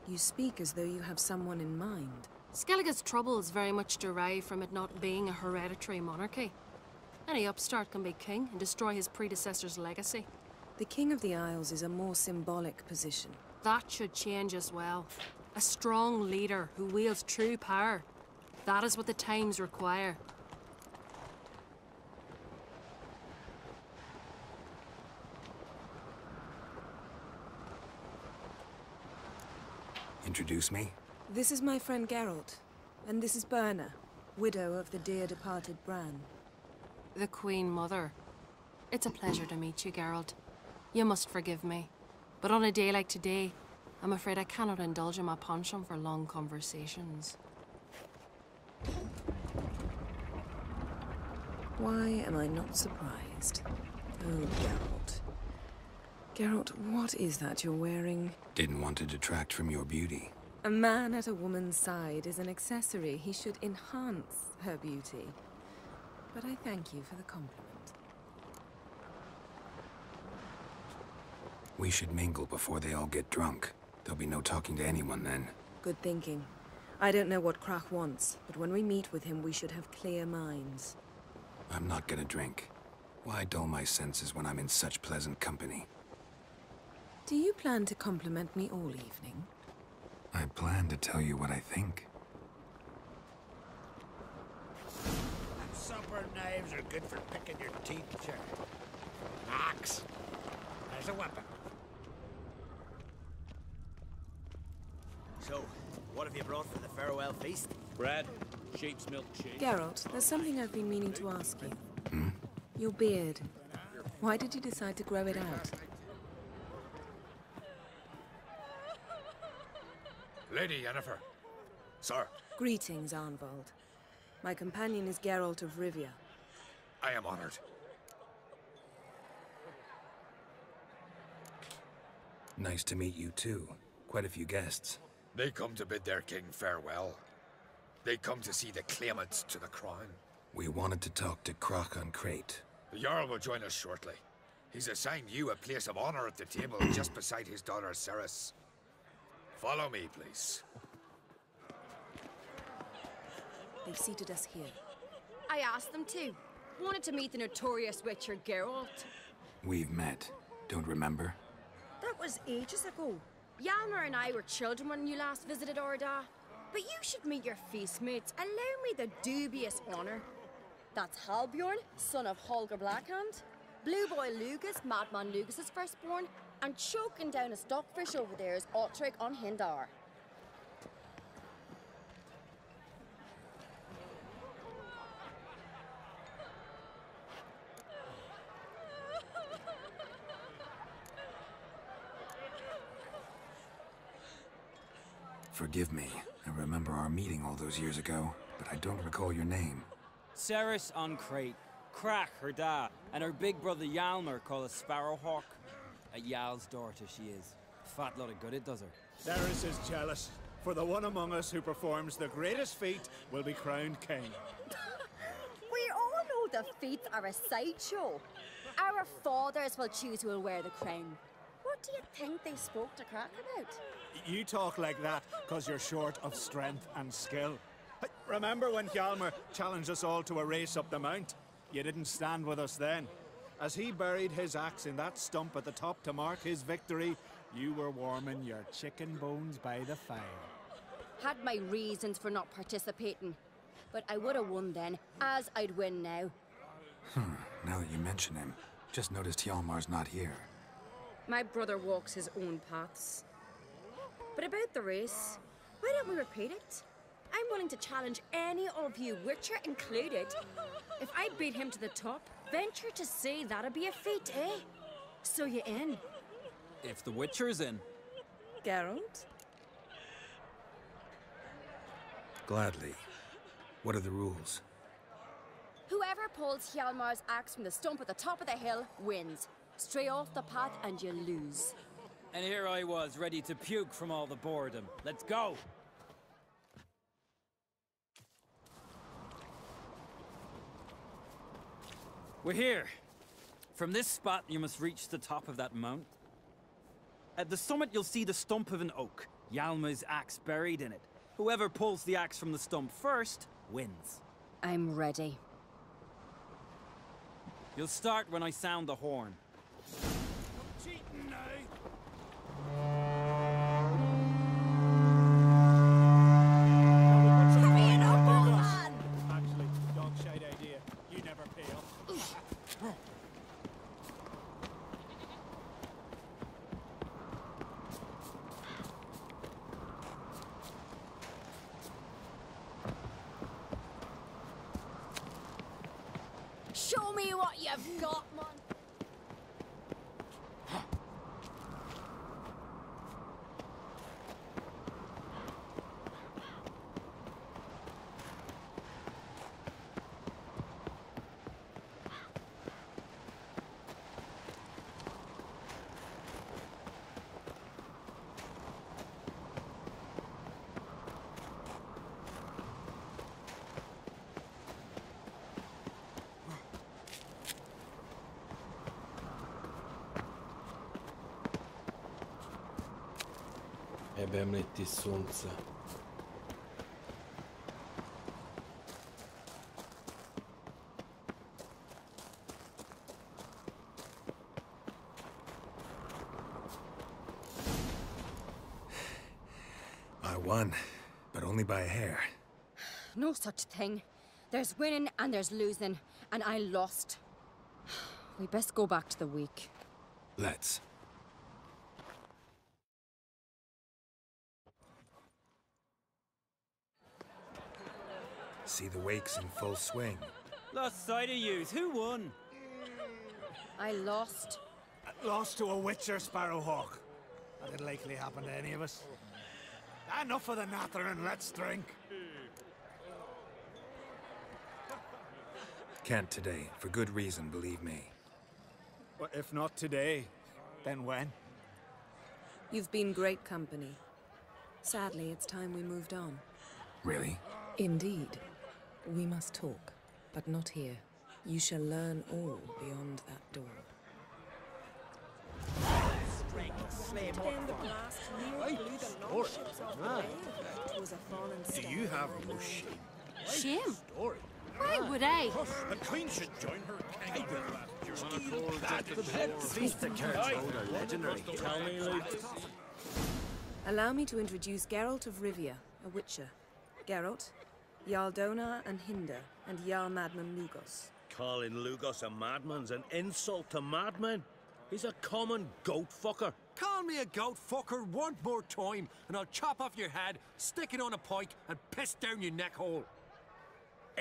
You speak as though you have someone in mind. Skellige's troubles very much derive from it not being a hereditary monarchy. Any upstart can be king and destroy his predecessor's legacy. The King of the Isles is a more symbolic position. That should change as well. A strong leader who wields true power. That is what the times require. Introduce me? This is my friend Geralt, and this is Berna, widow of the dear departed Bran. The Queen Mother. It's a pleasure to meet you, Geralt. You must forgive me, but on a day like today, I'm afraid I cannot indulge in my penchant for long conversations. Why am I not surprised? Oh, Geralt. Geralt, what is that you're wearing? Didn't want to detract from your beauty. A man at a woman's side is an accessory. He should enhance her beauty. But I thank you for the compliment. We should mingle before they all get drunk. There'll be no talking to anyone then. Good thinking. I don't know what Krach wants, but when we meet with him, we should have clear minds. I'm not gonna drink. Why dull my senses when I'm in such pleasant company? Do you plan to compliment me all evening? I plan to tell you what I think. And supper knives are good for picking your teeth, sir. Axe. As a weapon. So, what have you brought for the farewell feast? Bread, sheep's milk shake. Geralt, there's something I've been meaning to ask you. Your beard. Why did you decide to grow it out? Lady Yennefer. Sir, Greetings, Arnvald. My companion is Geralt of Rivia. I am honored. Nice to meet you too. Quite a few guests. They come to bid their king farewell. They come to see the claimants to the crown. We wanted to talk to Krach on Crate. The Jarl will join us shortly. He's assigned you a place of honor at the table just beside his daughter Ceres. Follow me, please. They've seated us here. I asked them to. Wanted to meet the notorious Witcher Geralt. We've met. Don't remember? That was ages ago. Hjalmar and I were children when you last visited Orda. But you should meet your feast mates. Allow me the dubious honor. That's Halbjorn, son of Holger Blackhand. Blue Boy Lugas, Madman Lugas's firstborn. And choking down a stockfish over there is Otrek on Hindar. Forgive me. I remember our meeting all those years ago, but I don't recall your name. Ceres on Crate, Krach her dad, and her big brother Hjalmar called a Sparrowhawk. A Jarl's daughter she is. Fat lot of good it does her. Ceres is jealous, for the one among us who performs the greatest feat will be crowned king. We all know the feats are a sideshow. Our fathers will choose who will wear the crown. What do you think they spoke to Krach about? You talk like that because you're short of strength and skill. Remember when Hjalmar challenged us all to a race up the mount? You didn't stand with us then. As he buried his axe in that stump at the top to mark his victory, you were warming your chicken bones by the fire. Had my reasons for not participating. But I would have won then, as I'd win now. Now that you mention him, just noticed Hjalmar's not here. My brother walks his own paths. But about the race, why don't we repeat it? I'm willing to challenge any of you, Witcher included. If I beat him to the top, venture to say that'd be a feat, eh? So you in? If the Witcher's in. Geralt? Gladly. What are the rules? Whoever pulls Hjalmar's axe from the stump at the top of the hill wins. Stray off the path and you lose. And here I was, ready to puke from all the boredom. Let's go! We're here. From this spot, you must reach the top of that mount. At the summit, you'll see the stump of an oak. Hjalmar's axe buried in it. Whoever pulls the axe from the stump first, wins. I'm ready. You'll start when I sound the horn. Cheating now. Actually, dog shite idea. You never pay up. Show me what you've got, man. Jebem li ti sunce. I won, but only by a hair. No such thing. There's winning and there's losing, and I lost. We best go back to the week. Let's. See the wakes in full swing. Lost sight of yous. Who won? I lost. Lost to a Witcher, Sparrowhawk. That'd likely happen to any of us. Enough of the nattering, let's drink. Can't today, for good reason, believe me. Well, if not today, then when? You've been great company. Sadly, it's time we moved on. Really? Indeed. We must talk, but not here. You shall learn all beyond that door. Do you have no shame? Shame? Story. Why would I? The Queen should join her kingdom. Legendary. Tell me, Luke. Allow me to introduce Geralt of Rivia, a Witcher. Geralt, Jarl Donar and Hinder, and Jarl Madman Lugos. Calling Lugos a madman's an insult to madmen. He's a common goat fucker. Call me a goat fucker one more time, and I'll chop off your head, stick it on a pike, and piss down your neck hole.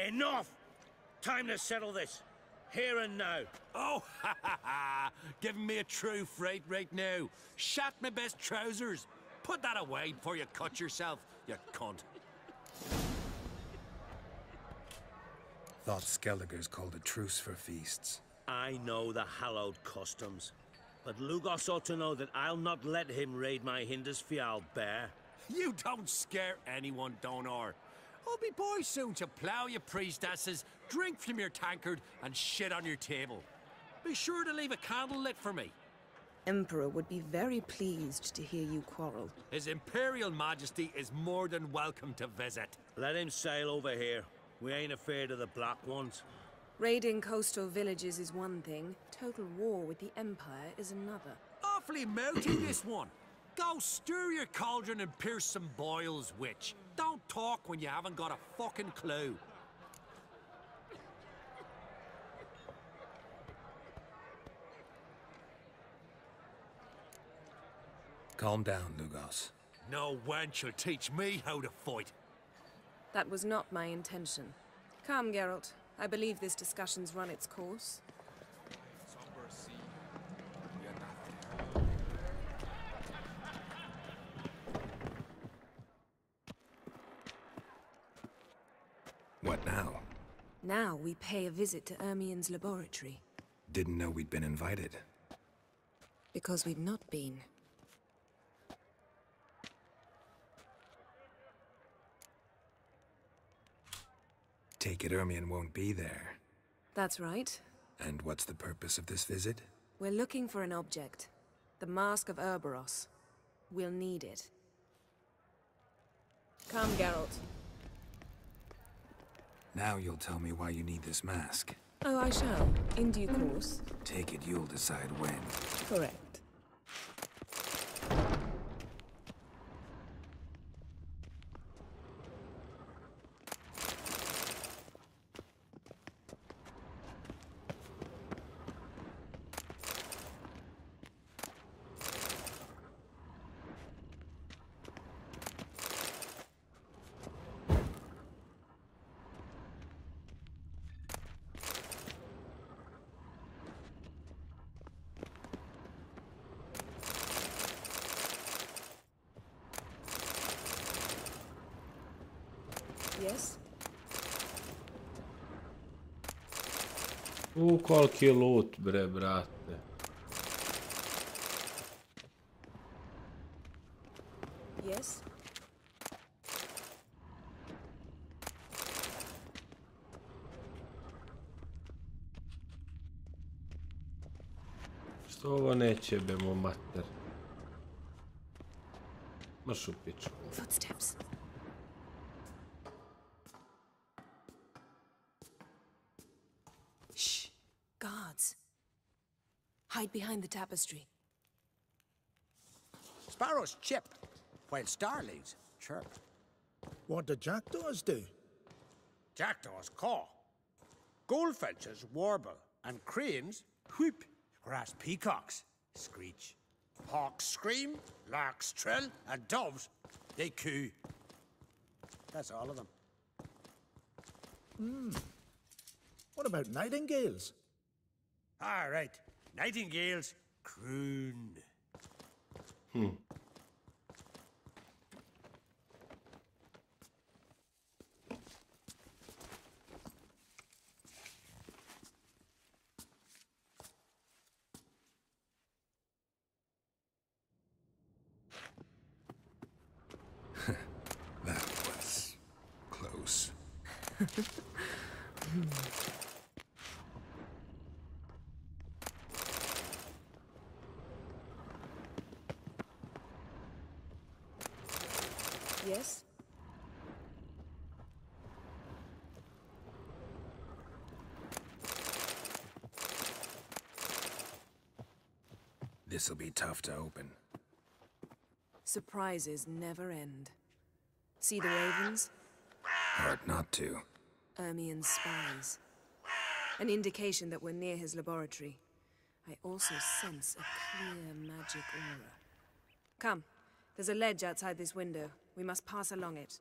Enough! Time to settle this. Here and now. Oh, ha ha ha! Giving me a true fright right now. Shat my best trousers. Put that away before you cut yourself, you cunt. Thought Skelliger's called a truce for feasts. I know the hallowed customs. But Lugos ought to know that I'll not let him raid my Hindisfial bear. You don't scare anyone, Donar. I'll be boy soon to plough your priestesses, drink from your tankard, and shit on your table. Be sure to leave a candle lit for me. Emperor would be very pleased to hear you quarrel. His Imperial Majesty is more than welcome to visit. Let him sail over here. We ain't afraid of the Black Ones. Raiding coastal villages is one thing. Total war with the Empire is another. Awfully mouthy, this one. Go stir your cauldron and pierce some boils, witch. Don't talk when you haven't got a fucking clue. Calm down, Lugos. No wench will teach me how to fight. That was not my intention. Come, Geralt. I believe this discussion's run its course. What now? Now we pay a visit to Ermien's laboratory. Didn't know we'd been invited. Because we've not been. Take it Ermien won't be there. That's right. And what's the purpose of this visit? We're looking for an object. The Mask of Cerberus. We'll need it. Come, Geralt. Now you'll tell me why you need this mask. Oh, I shall. In due course. Take it you'll decide when. Correct. Yes? Koliki loot, bre, brate. Yes? Što ovo neće, bemo mater? Marš u piču. Footsteps. Shh. Guards. Hide behind the tapestry. Sparrows chip, while starlings chirp. What do jackdaws do? Jackdaws caw. Goldfinches warble, and cranes whoop, whereas peacocks screech. Hawks scream, larks trill, and doves, they coo. That's all of them. What about nightingales? All right, nightingales croon. That was close. Yes? This'll be tough to open. Surprises never end. See the ravens? Hard not to. Ermien's spies. An indication that we're near his laboratory. I also sense a clear magic aura. Come. There's a ledge outside this window. We must pass along it.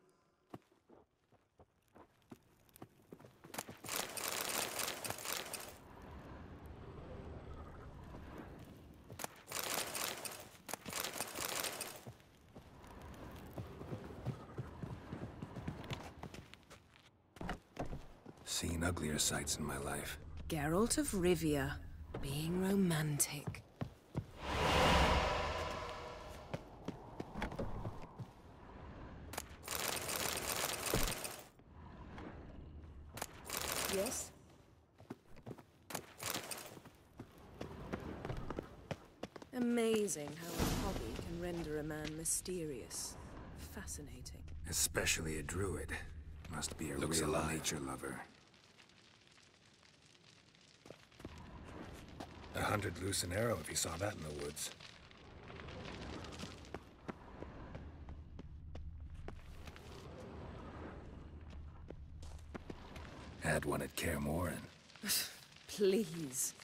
Seen uglier sights in my life. Geralt of Rivia, being romantic. Yes? Amazing how a hobby can render a man mysterious. Fascinating. Especially a druid. Must be a real nature lover. A hunted loose an arrow if he saw that in the woods. Had one at Kaer Morhen. Please.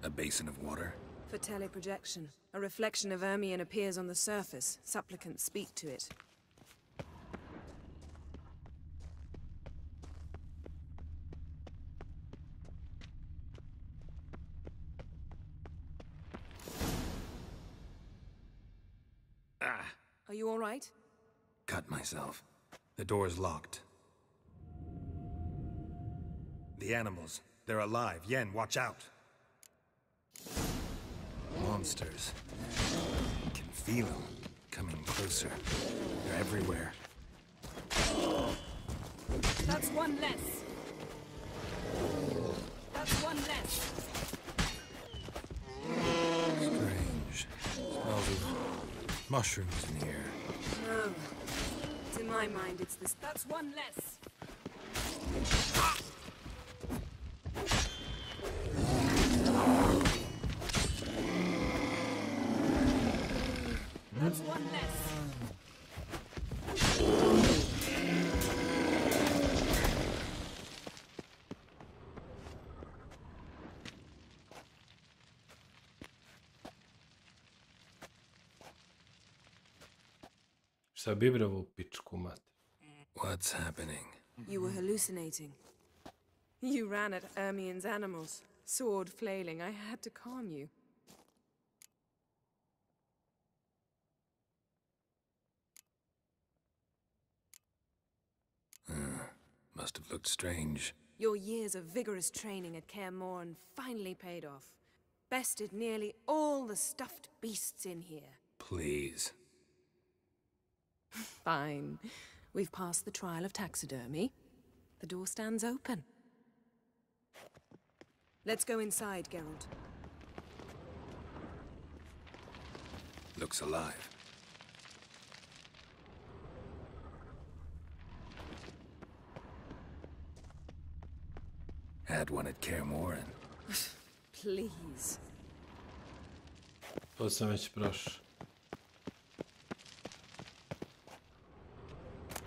A basin of water? For teleprojection. A reflection of Ermion appears on the surface. Supplicants speak to it. Ah! Are you all right? Cut myself. The door's locked. The animals. They're alive. Yen, watch out! Monsters. Can feel them. Coming closer. They're everywhere. That's one less. That's one less. Strange. Smells of mushrooms in here. No. To my mind, it's this. That's one less. That's one less. Šta bi bre ovu pičku mat? What's happening? You were hallucinating. You ran at Ermion's animals, sword flailing. I had to calm you. Must have looked strange. Your years of vigorous training at Kaer Morhen finally paid off. Bested nearly all the stuffed beasts in here. Please. Fine. We've passed the trial of taxidermy. The door stands open. Let's go inside, Geralt. Looks alive. Had one at Kaer Morhen. Please. To sam već prošao.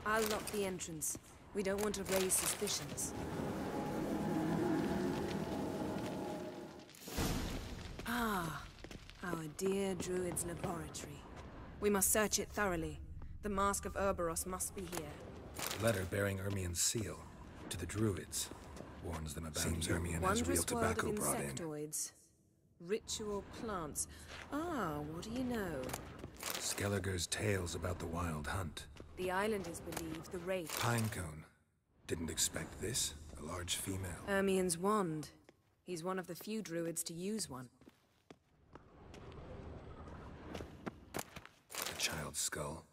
I'll lock the entrance. We don't want to raise suspicions. Ah, our dear druid's laboratory. We must search it thoroughly. The Mask of Urboros must be here. Letter bearing Ermion's seal. To the druids. Warns them about Seems Ermion has real wondrous world tobacco of brought in. insectoids. Ritual plants. Ah, what do you know? Skelliger's tales about the wild hunt. The islanders believe the wraith. Pinecone. Didn't expect this. A large female. Ermion's wand. He's one of the few druids to use one. A child's skull.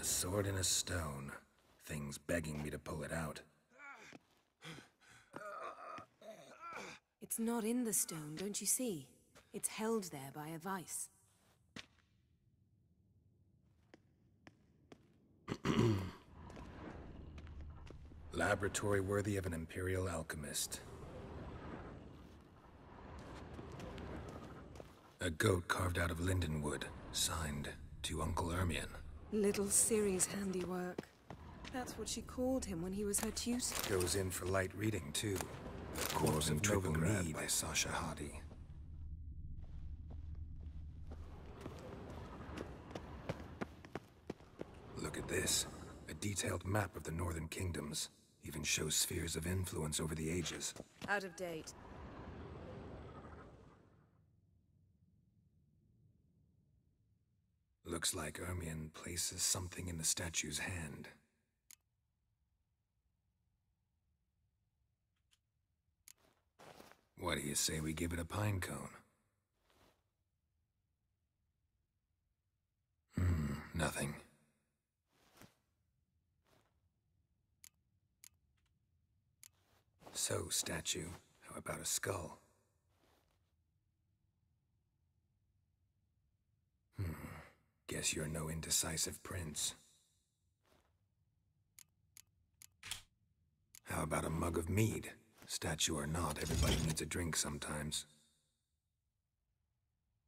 A sword and a stone. Things begging me to pull it out. It's not in the stone, don't you see? It's held there by a vice. Laboratory worthy of an imperial alchemist. A goat carved out of lindenwood, signed to Uncle Ermion. Little Ciri's handiwork. That's what she called him when he was her tutor. Goes in for light reading, too. The Corpse of Novigrad by Sasha Hadi. Look at this. A detailed map of the northern kingdoms. Even shows spheres of influence over the ages. Out of date. Looks like Ermion places something in the statue's hand. What do you say we give it a pine cone? Nothing. So, statue, how about a skull? Guess you're no indecisive prince. How about a mug of mead? Statue or not, everybody needs a drink sometimes.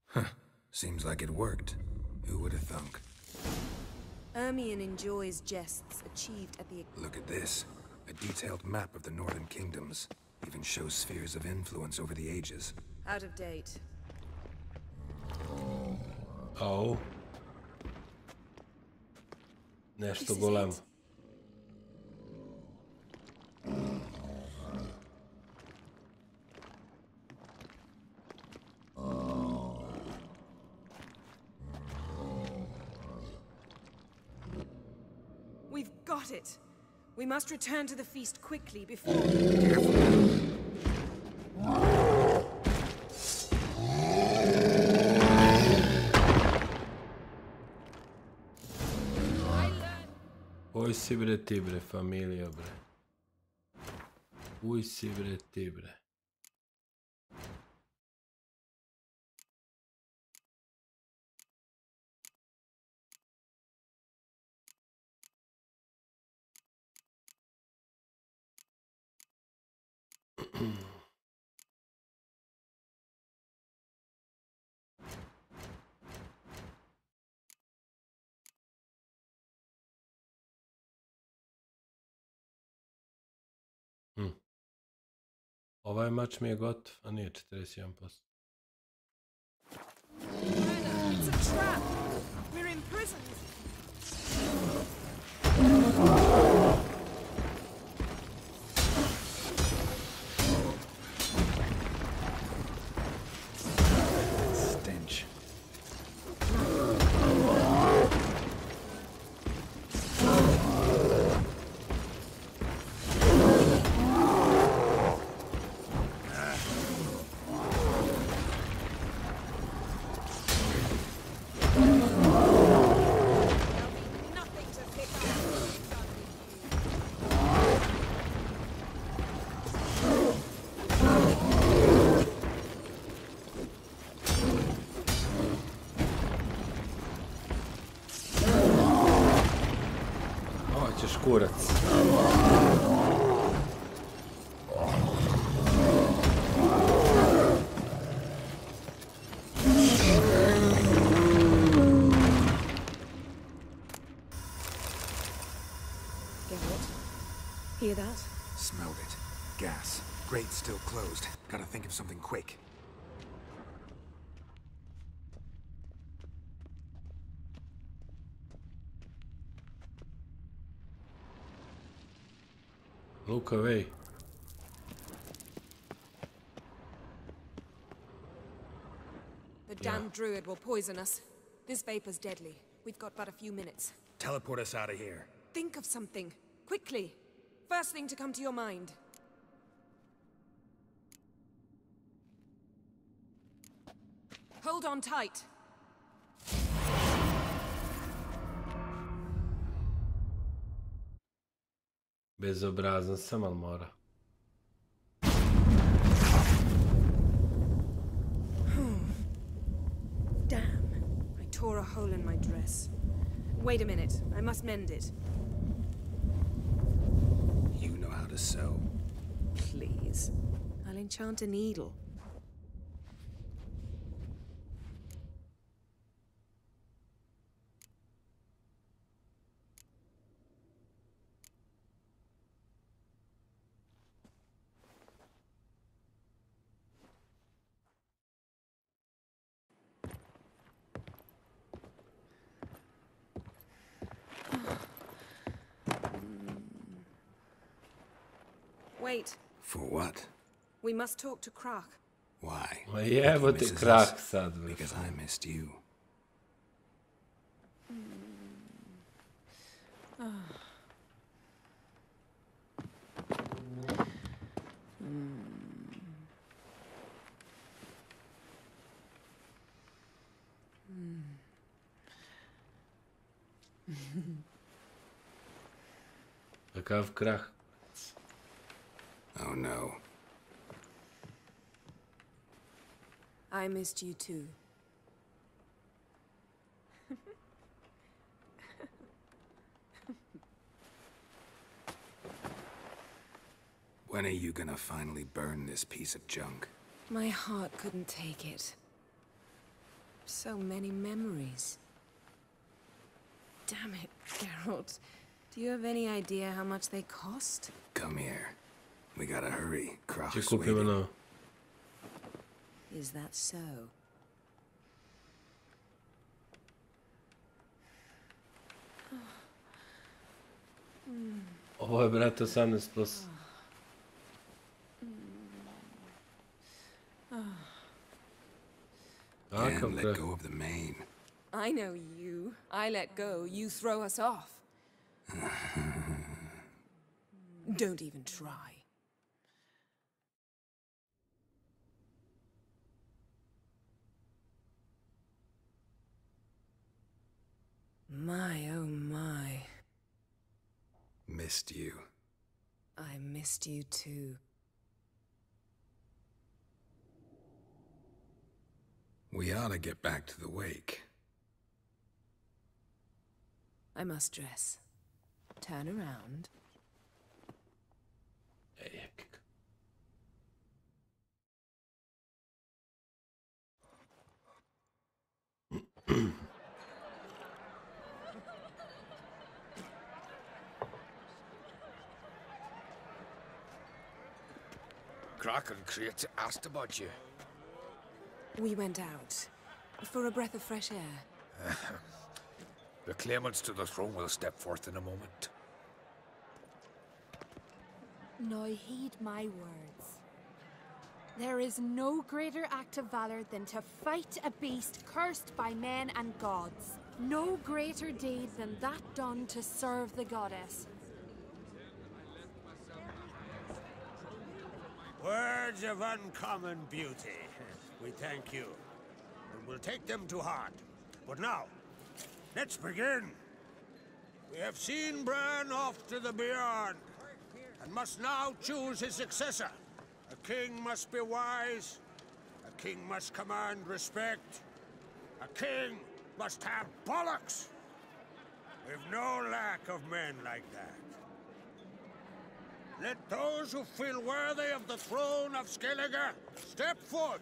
Huh. Seems like it worked. Who would have thunk? Ermion enjoys jests achieved at the... Look at this. A detailed map of the Northern Kingdoms. Even shows spheres of influence over the ages. Out of date. Oh. Nešto golemo. We've got it. We must return to the feast quickly before... Oj si bre ti bre, familija bre. Uj si bre ti bre. Ovaj mač mi je gotov, a nije 41%. It's a trap! We're imprisoned! Stench. Kurac. Hear that? Smelled it. Gas. Grate's still closed. Gotta think of something quick. Look away. The damned druid will poison us. This vapor's deadly. We've got but a few minutes. Teleport us out of here. Think of something. Quickly. First thing to come to your mind. Hold on tight. Bezobrazan sam, ali mora. Damn. I tore a hole in my dress. Wait a minute. I must mend it. You know how to sew. Please. I'll enchant a needle. Wait. For what? We must talk to Krak. Why? Ma jebote Krak sad. Because I missed you. Kakav krah. Oh no. I missed you too. When are you gonna finally burn this piece of junk? My heart couldn't take it. So many memories. Damn it, Geralt. Do you have any idea how much they cost? Come here. We gotta hurry. Croc's Ci kupimy waiting. na... Is that so? Ovo je, brate, 18 plus. And let go of the mane. I know you. I let go, you throw us off. Don't even try. My, oh my. Missed you. I missed you too. We ought to get back to the wake. I must dress. Turn around. Crach and Crate asked about you. We went out. For a breath of fresh air. The claimants to the throne will step forth in a moment. Now heed my words. There is no greater act of valor than to fight a beast cursed by men and gods. No greater deed than that done to serve the goddess. Words of uncommon beauty. We thank you, and we'll take them to heart. But now, let's begin. We have seen Bran off to the beyond, and must now choose his successor. A king must be wise. A king must command respect. A king must have bollocks. We've no lack of men like that. Let those who feel worthy of the throne of Skellige step forth.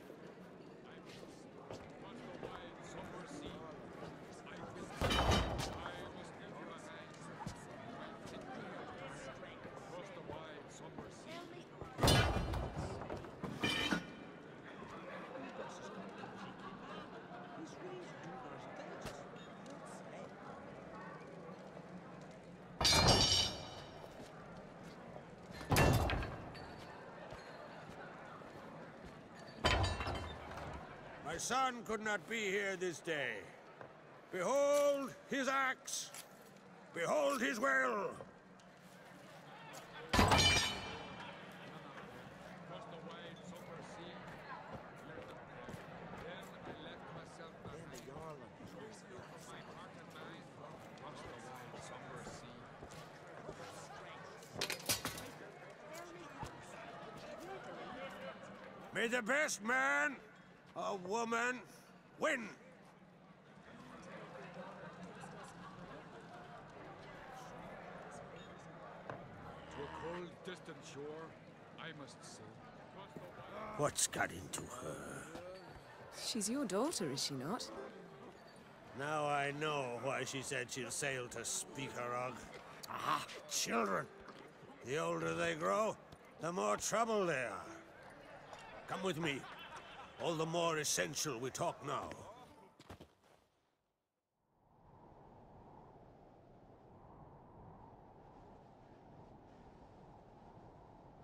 My son could not be here this day. Behold his axe. Behold his will. May the best man or woman win. To a cold, distant shore, I must say. What's got into her? She's your daughter, is she not? Now I know why she said she'll sail to Speakerog. Ah, children. The older they grow, the more trouble they are. Come with me. All the more essential we talk now.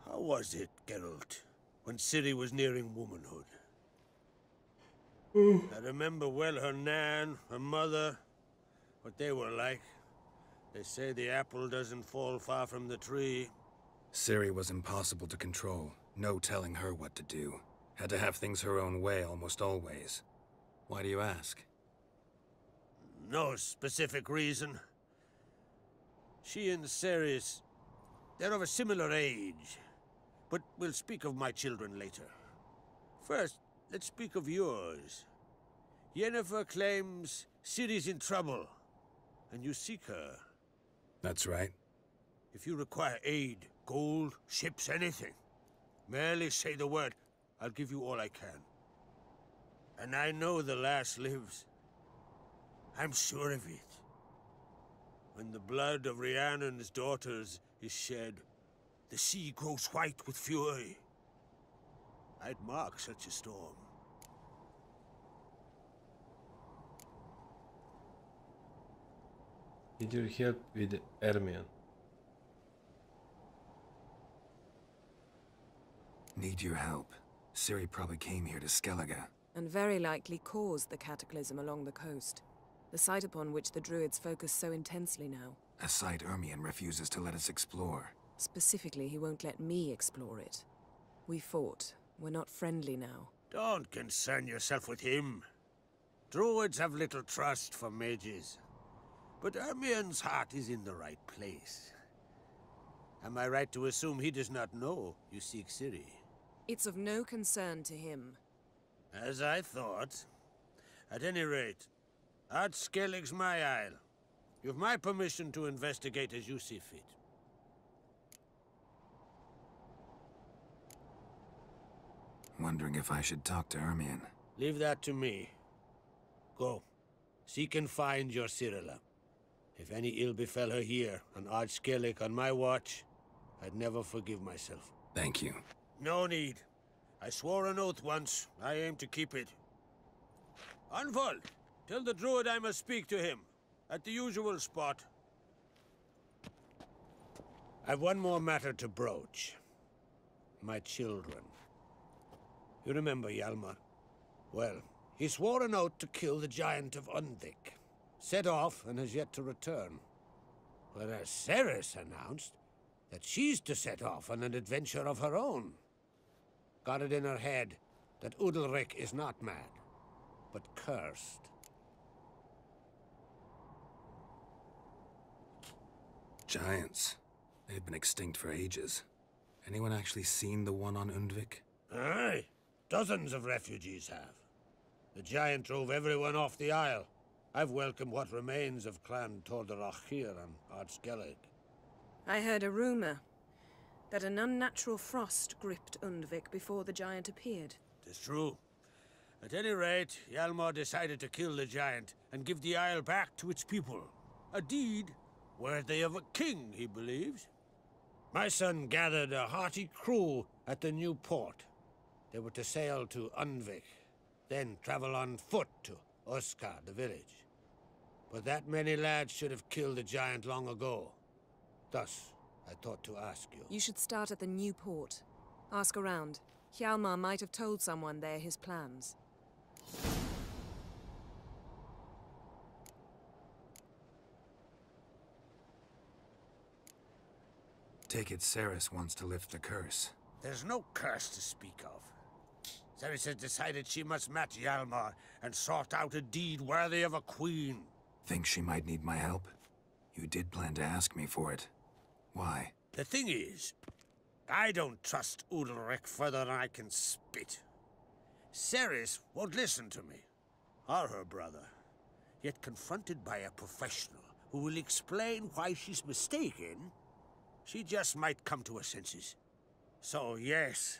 How was it, Geralt, when Ciri was nearing womanhood? I remember well her nan, her mother, what they were like. They say the apple doesn't fall far from the tree. Ciri was impossible to control. No telling her what to do. Had to have things her own way almost always. Why do you ask? No specific reason. She and Ceres, they're of a similar age. But we'll speak of my children later. First, let's speak of yours. Yennefer claims Ciri's in trouble, and you seek her. That's right. If you require aid, gold, ships, anything, merely say the word. I'll give you all I can. And I know the lass lives. I'm sure of it. When the blood of Rhiannon's daughters is shed, the sea grows white with fury. I'd mark such a storm. Need your help with Ermion. Need your help. Ciri probably came here to Skellige. And very likely caused the cataclysm along the coast. The site upon which the Druids focus so intensely now. A site Ermion refuses to let us explore. Specifically, he won't let me explore it. We fought. We're not friendly now. Don't concern yourself with him. Druids have little trust for mages. But Ermion's heart is in the right place. Am I right to assume he does not know you seek Ciri? It's of no concern to him. As I thought. At any rate, Ard Skellig's my isle. You've my permission to investigate as you see fit. Wondering if I should talk to Ermion. Leave that to me. Go. Seek and find your Cirilla. If any ill befell her here, on Ard Skellig on my watch, I'd never forgive myself. Thank you. No need. I swore an oath once. I aim to keep it. Unfold. Tell the druid I must speak to him. At the usual spot. I've one more matter to broach. My children. You remember Hjalmar? Well, he swore an oath to kill the giant of Undvik. Set off and has yet to return. Whereas Ceres announced that she's to set off on an adventure of her own. Got it in her head that Udalric is not mad, but cursed. Giants. They've been extinct for ages. Anyone actually seen the one on Undvik? Aye. Dozens of refugees have. The giant drove everyone off the isle. I've welcomed what remains of Clan Tordarach here on Ard Skellig. I heard a rumor that an unnatural frost gripped Undvik before the giant appeared. It's true. At any rate, Hjalmar decided to kill the giant and give the isle back to its people. A deed worthy of a king, he believes. My son gathered a hearty crew at the new port. They were to sail to Undvik, then travel on foot to Oskar, the village. But that many lads should have killed the giant long ago. Thus, I thought to ask you. You should start at the new port. Ask around. Hjalmar might have told someone there his plans. Take it Ceres wants to lift the curse. There's no curse to speak of. Ceres has decided she must match Hjalmar and sort out a deed worthy of a queen. Think she might need my help? You did plan to ask me for it. Why? The thing is, I don't trust Udalric further than I can spit. Ceres won't listen to me, or her brother. Yet confronted by a professional who will explain why she's mistaken, she just might come to her senses. So yes,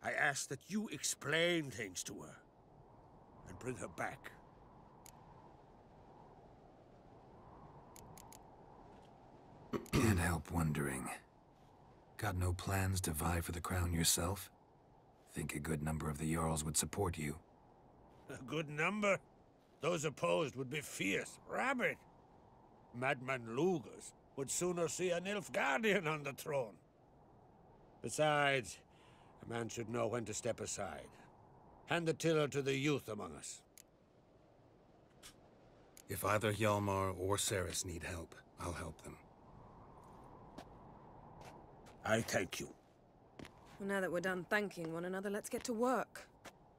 I ask that you explain things to her and bring her back. Can't help wondering. Got no plans to vie for the crown yourself? Think a good number of the Jarls would support you. A good number? Those opposed would be fierce, rabid. Madman Lugas would sooner see a Nilfgaardian on the throne. Besides, a man should know when to step aside. Hand the tiller to the youth among us. If either Hjalmar or Ceres need help, I'll help them. I thank you. Well, now that we're done thanking one another, let's get to work.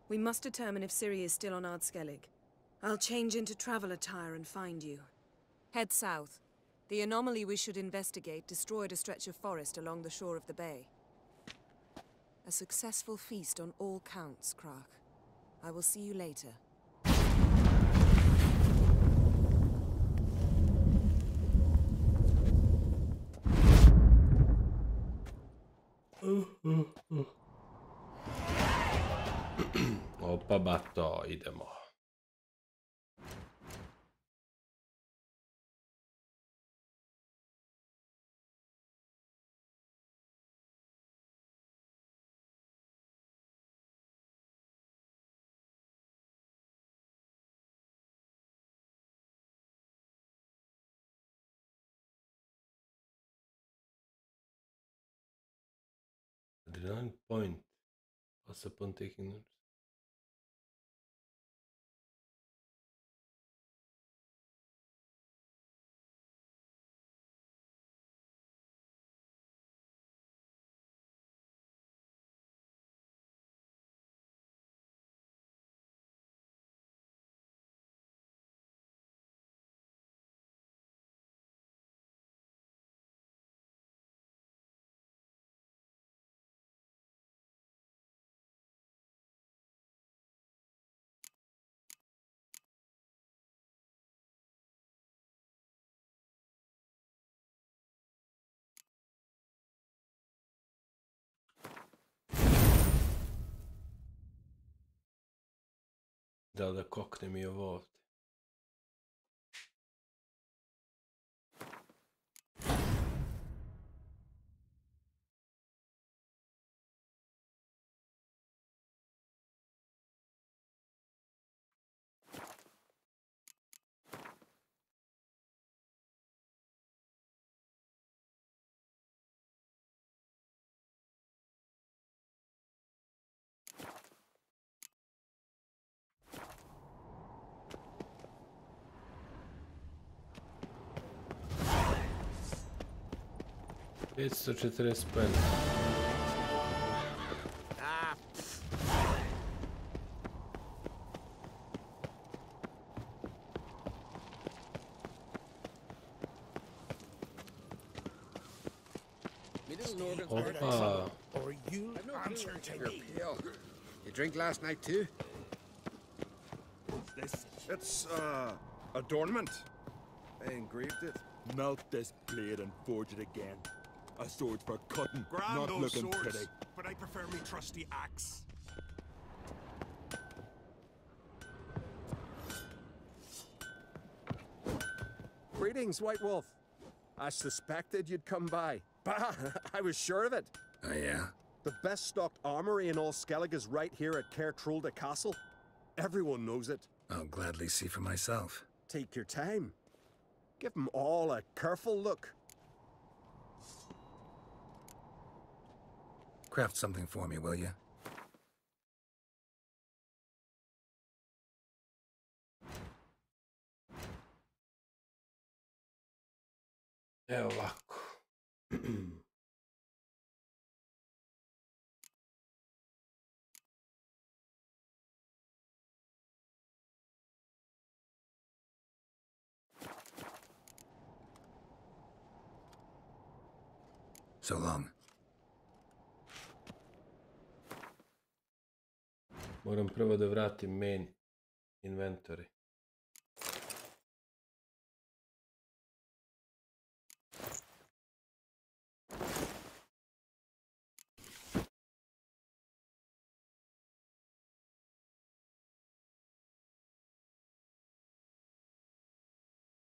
We must determine if Ciri is still on Ard Skellig. I'll change into travel attire and find you. Head south. The anomaly we should investigate destroyed a stretch of forest along the shore of the bay. A successful feast on all counts, Krak. I will see you later. Opa, bato, idemo. Adrenaline point. Pass upon taking notes. Da koknem i ovo ovdje. $540 pojena. Opa. Or you answer to me. You drink last night too? This? It's, adornment. I engraved it. Melt this blade and forge it again. A sword for cutting, Grand not those looking swords, pretty. but I prefer me trusty axe. Greetings, White Wolf. I suspected you'd come by. Bah, I was sure of it. Oh, yeah? The best stocked armory in all Skellig is right here at Cairtrolda Castle. Everyone knows it. I'll gladly see for myself. Take your time. Give them all a careful look. Craft something for me, will you? Evo ovako. So long. Moram prvo da vratim main inventory.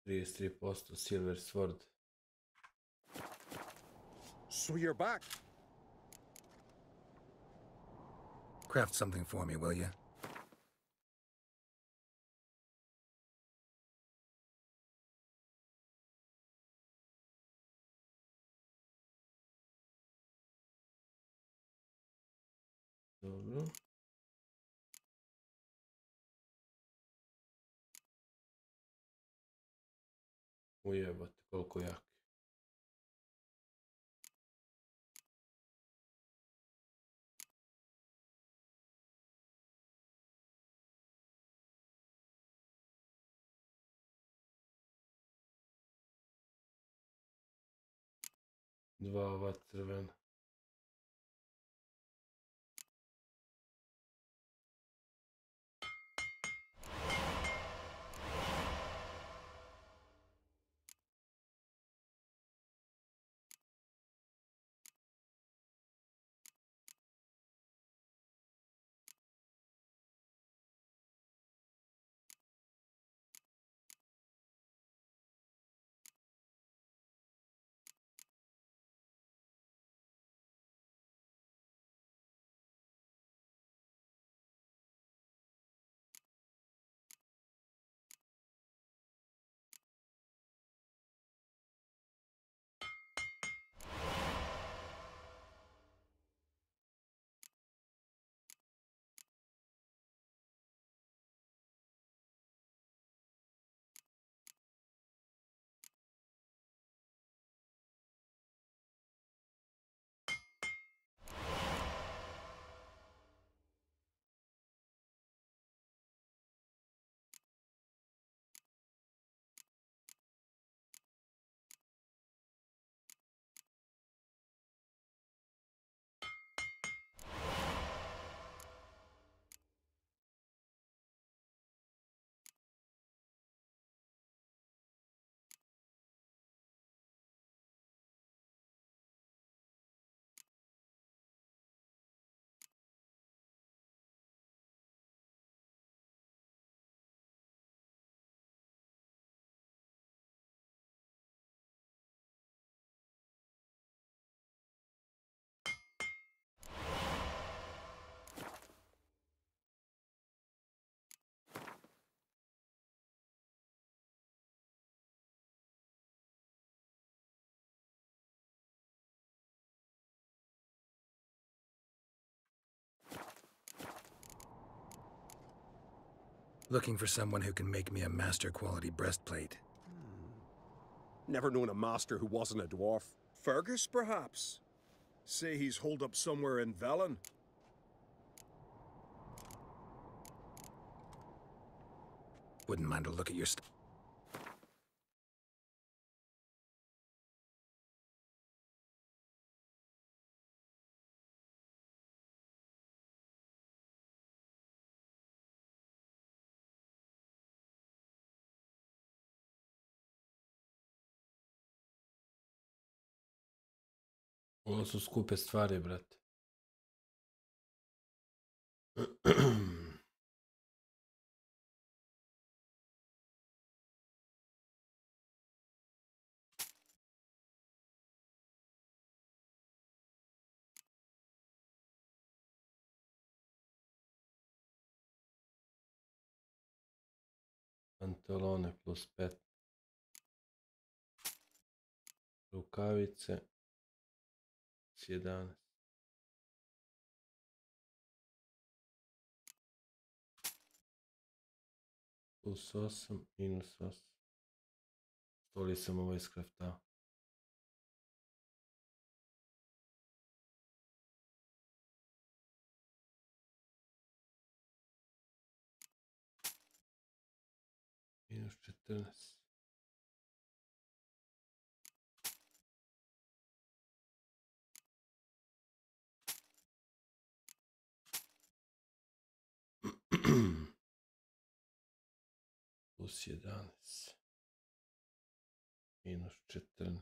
%, silver sword. So you're back. Craft something for me, will you? Dobro. Ujebate, koliko jak. Dva ova crvena. Looking for someone who can make me a master quality breastplate. Never known a master who wasn't a dwarf. Fergus, perhaps? Say he's holed up somewhere in Velen. Wouldn't mind a look at your Ovo su skupe stvari, brate. Pantalone plus 5. Rukavice. 11. Plus 8, minus 8. Stoli sam ovo iskraftao. Minus 14. Plus 11. Minus 14.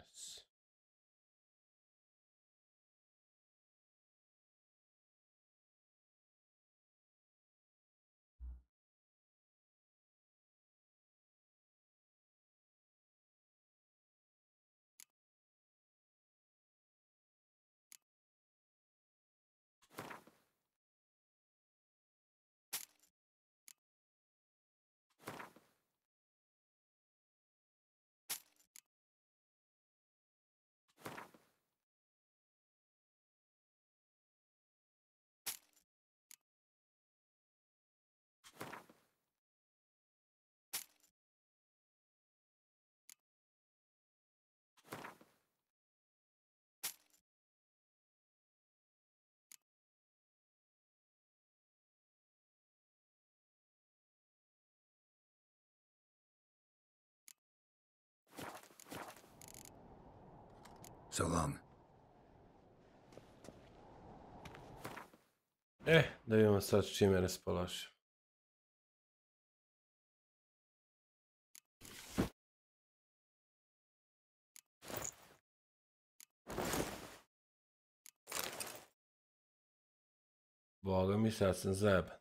So long. Da vidimo sad s čime raspolažem. Boga mi, sad sam zajeban.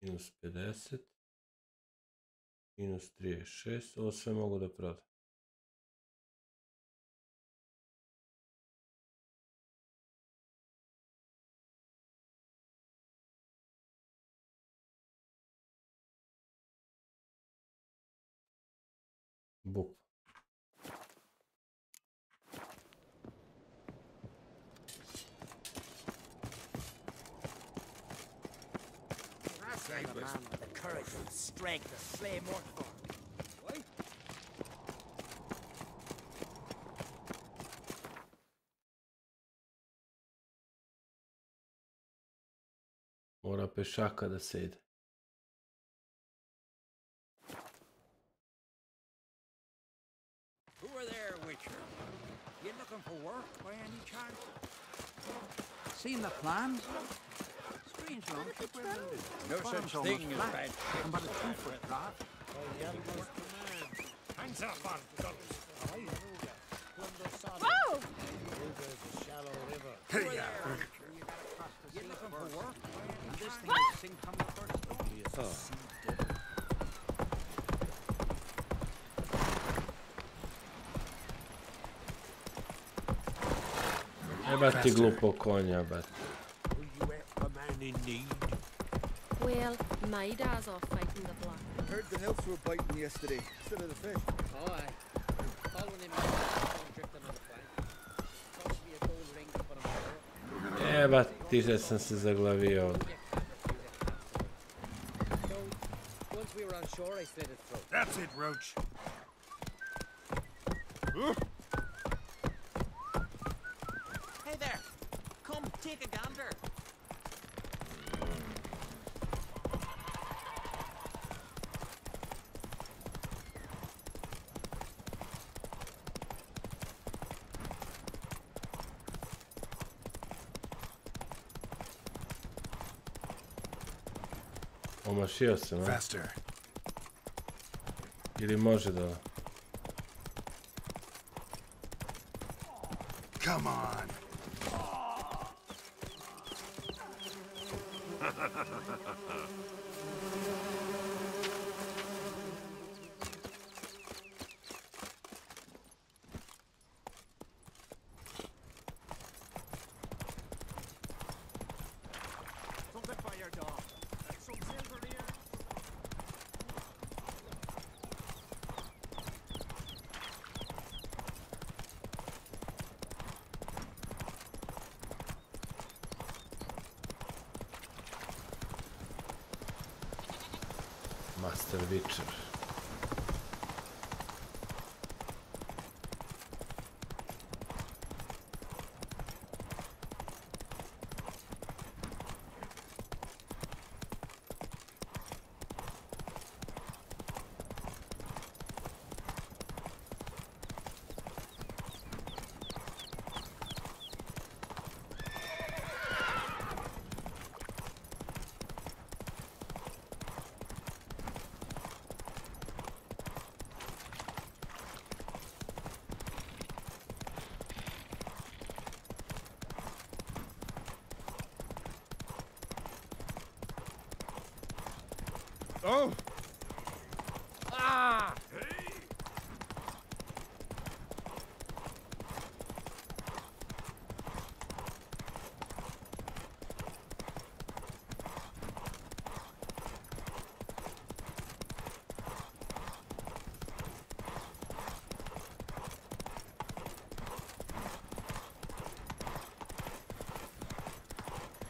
Minus 50. Minus 36. Ovo sve mogu da prodam. Bukva. Save a man with the courage and strength to slay Mortford. Mora pešaka da se ide. Who are there, Witcher? You looking for work by any chance? Seen the plans? Strange longship we're building. No such thing as bad. I'm about a 2-foot craft. Hands up, man. Whoa! Hey, you looking for work? And this thing will sink from the first stone. Jebati glupo konja, bat. Well, my dad's off fighting the black. Heard the nymphs were biting yesterday instead of the fish. Oh, aye. Following him, drifting on the flank. Cost me a gold ring to put on my hair. Jebate, sam se zaglavio ovdje. Once we were on shore, I slit his throat. That's it, Roach. Hey there! Come, take a gander. Omašio se, no? Faster. Ili može da... Come on. Something by your dog. Some silver here. Master Witcher. Oh! Ah!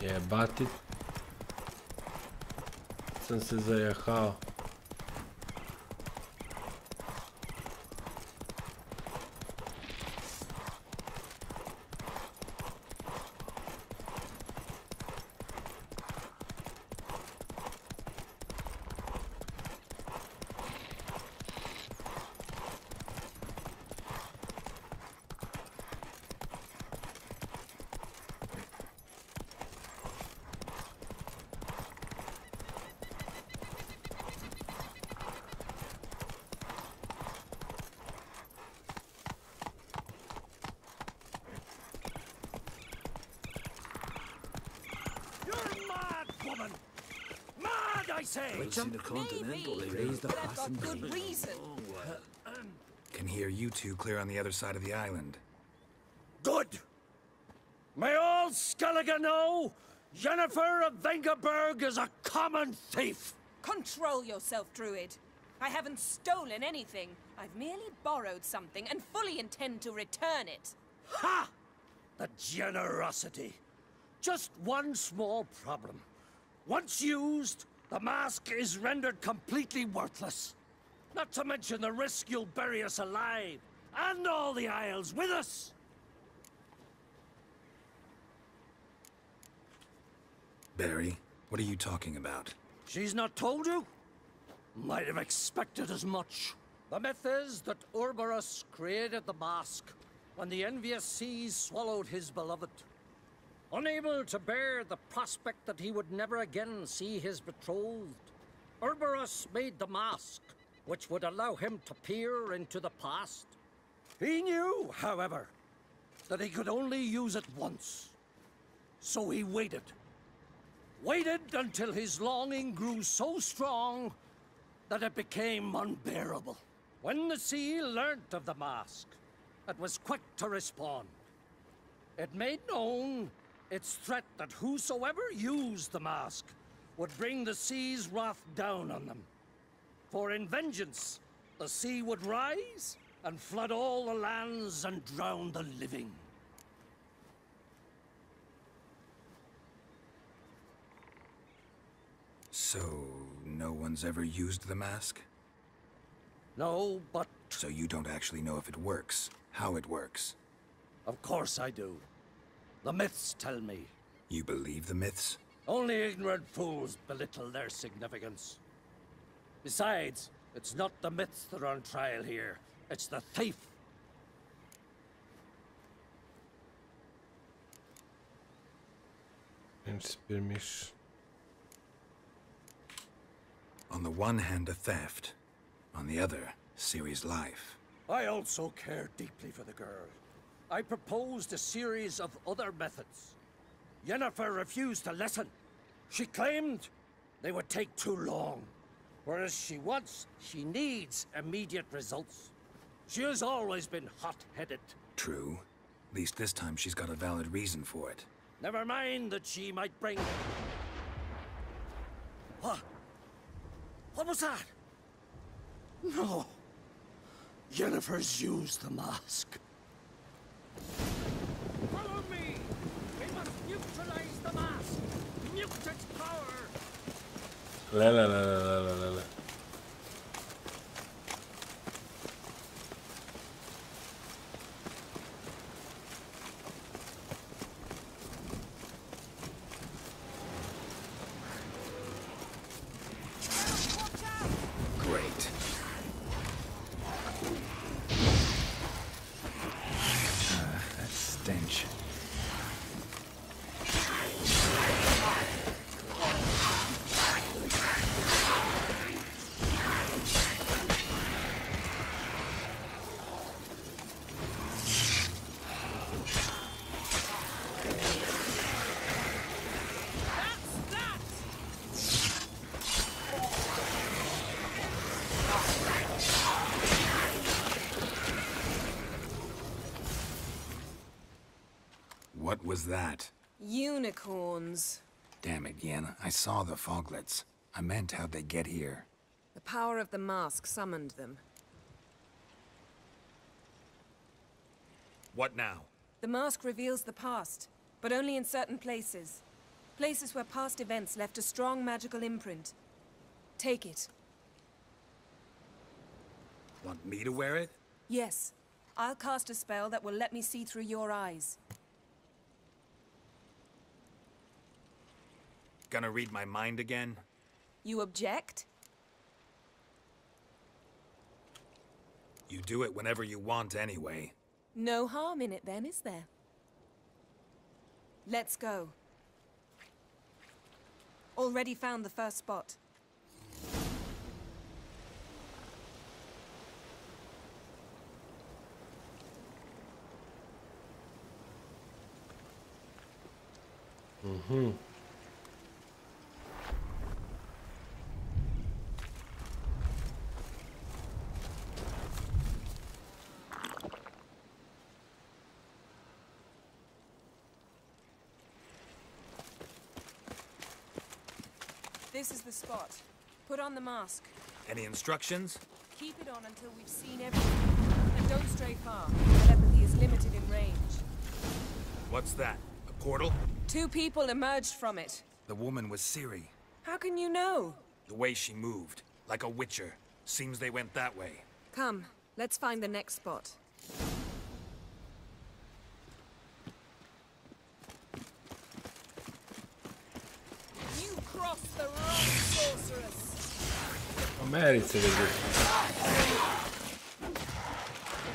Jebati. Sam se zajahao. I say. Raise the fuss and Good reason. Can hear you two clear on the other side of the island. Good. May all Skellige know, Yennefer of Vengerberg is a common thief. Control yourself, Druid. I haven't stolen anything. I've merely borrowed something and fully intend to return it. Ha! The generosity. Just one small problem. Once used, the mask is rendered completely worthless. Not to mention the risk you'll bury us alive, and all the Isles with us. Barry, what are you talking about? She's not told you? Might have expected as much. The myth is that Urberus created the mask when the envious seas swallowed his beloved. Unable to bear the prospect that he would never again see his betrothed, Urberus made the mask, which would allow him to peer into the past. He knew, however, that he could only use it once. So he waited. Waited until his longing grew so strong that it became unbearable. When the sea learnt of the mask, it was quick to respond. It made known its threat that whosoever used the mask would bring the sea's wrath down on them. For in vengeance, the sea would rise and flood all the lands and drown the living. So, no one's ever used the mask? No, but... So you don't actually know if it works, how it works? Of course I do. The myths tell me. You believe the myths? Only ignorant fools belittle their significance. Besides, it's not the myths that are on trial here. It's the thief. On the one hand, a theft. On the other, Ciri's life. I also care deeply for the girl. I proposed a series of other methods. Yennefer refused to listen. She claimed they would take too long. Whereas she needs immediate results. She has always been hot-headed. True. At least this time she's got a valid reason for it. Never mind that she might bring... What? What was that? No. Yennefer's used the mask. Follow me! We must neutralize the mask! Nuke its power! La. Great. That stench. What was that? Unicorns. Damn it, Yen. I saw the foglets. I meant how'd they get here? The power of the mask summoned them. What now? The mask reveals the past, but only in certain places. Places where past events left a strong magical imprint. Take it. Want me to wear it? Yes. I'll cast a spell that will let me see through your eyes. Gonna read my mind again? You object? You do it whenever you want anyway. No harm in it then, is there? Let's go. Already found the first spot. Mm-hmm. This is the spot. Put on the mask. Any instructions? Keep it on until we've seen everything. And don't stray far. Telepathy is limited in range. What's that? A portal? 2 people emerged from it. The woman was Ciri. How can you know? The way she moved. Like a witcher. Seems they went that way. Come, let's find the next spot. You crossed the wrong sorceress. Americe vidi.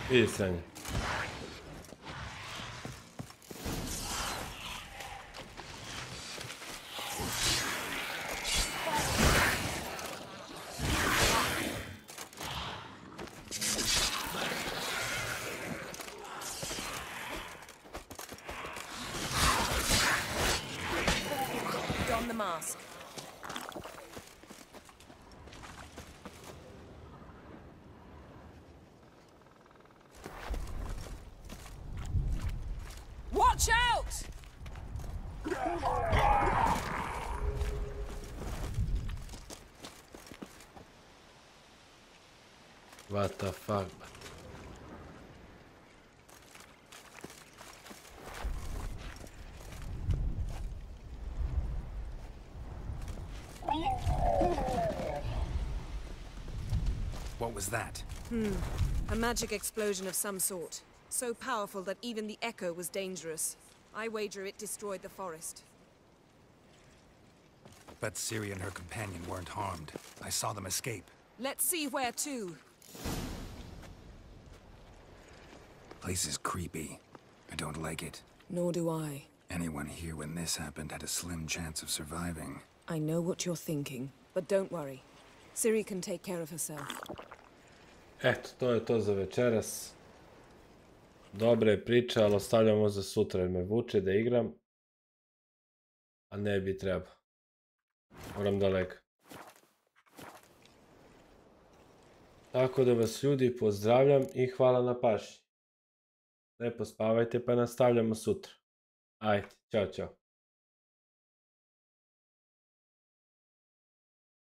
Vidi sanje. Don the mask. Watch out! What the fuck? was that? A magic explosion of some sort. So powerful that even the echo was dangerous. I wager it destroyed the forest. But Ciri and her companion weren't harmed. I saw them escape. Let's see where to. Place is creepy. I don't like it. Nor do I. Anyone here when this happened had a slim chance of surviving. I know what you're thinking, but don't worry. Ciri can take care of herself. Eto, to je to za večeras. Dobra je priča, ali ostavljamo za sutra jer me vuče da igram. A ne bi trebao. Moram daleko. Tako da vas ljudi pozdravljam i hvala na pažnji. Lepo spavajte pa nastavljamo sutra. Ajde, čao, čao.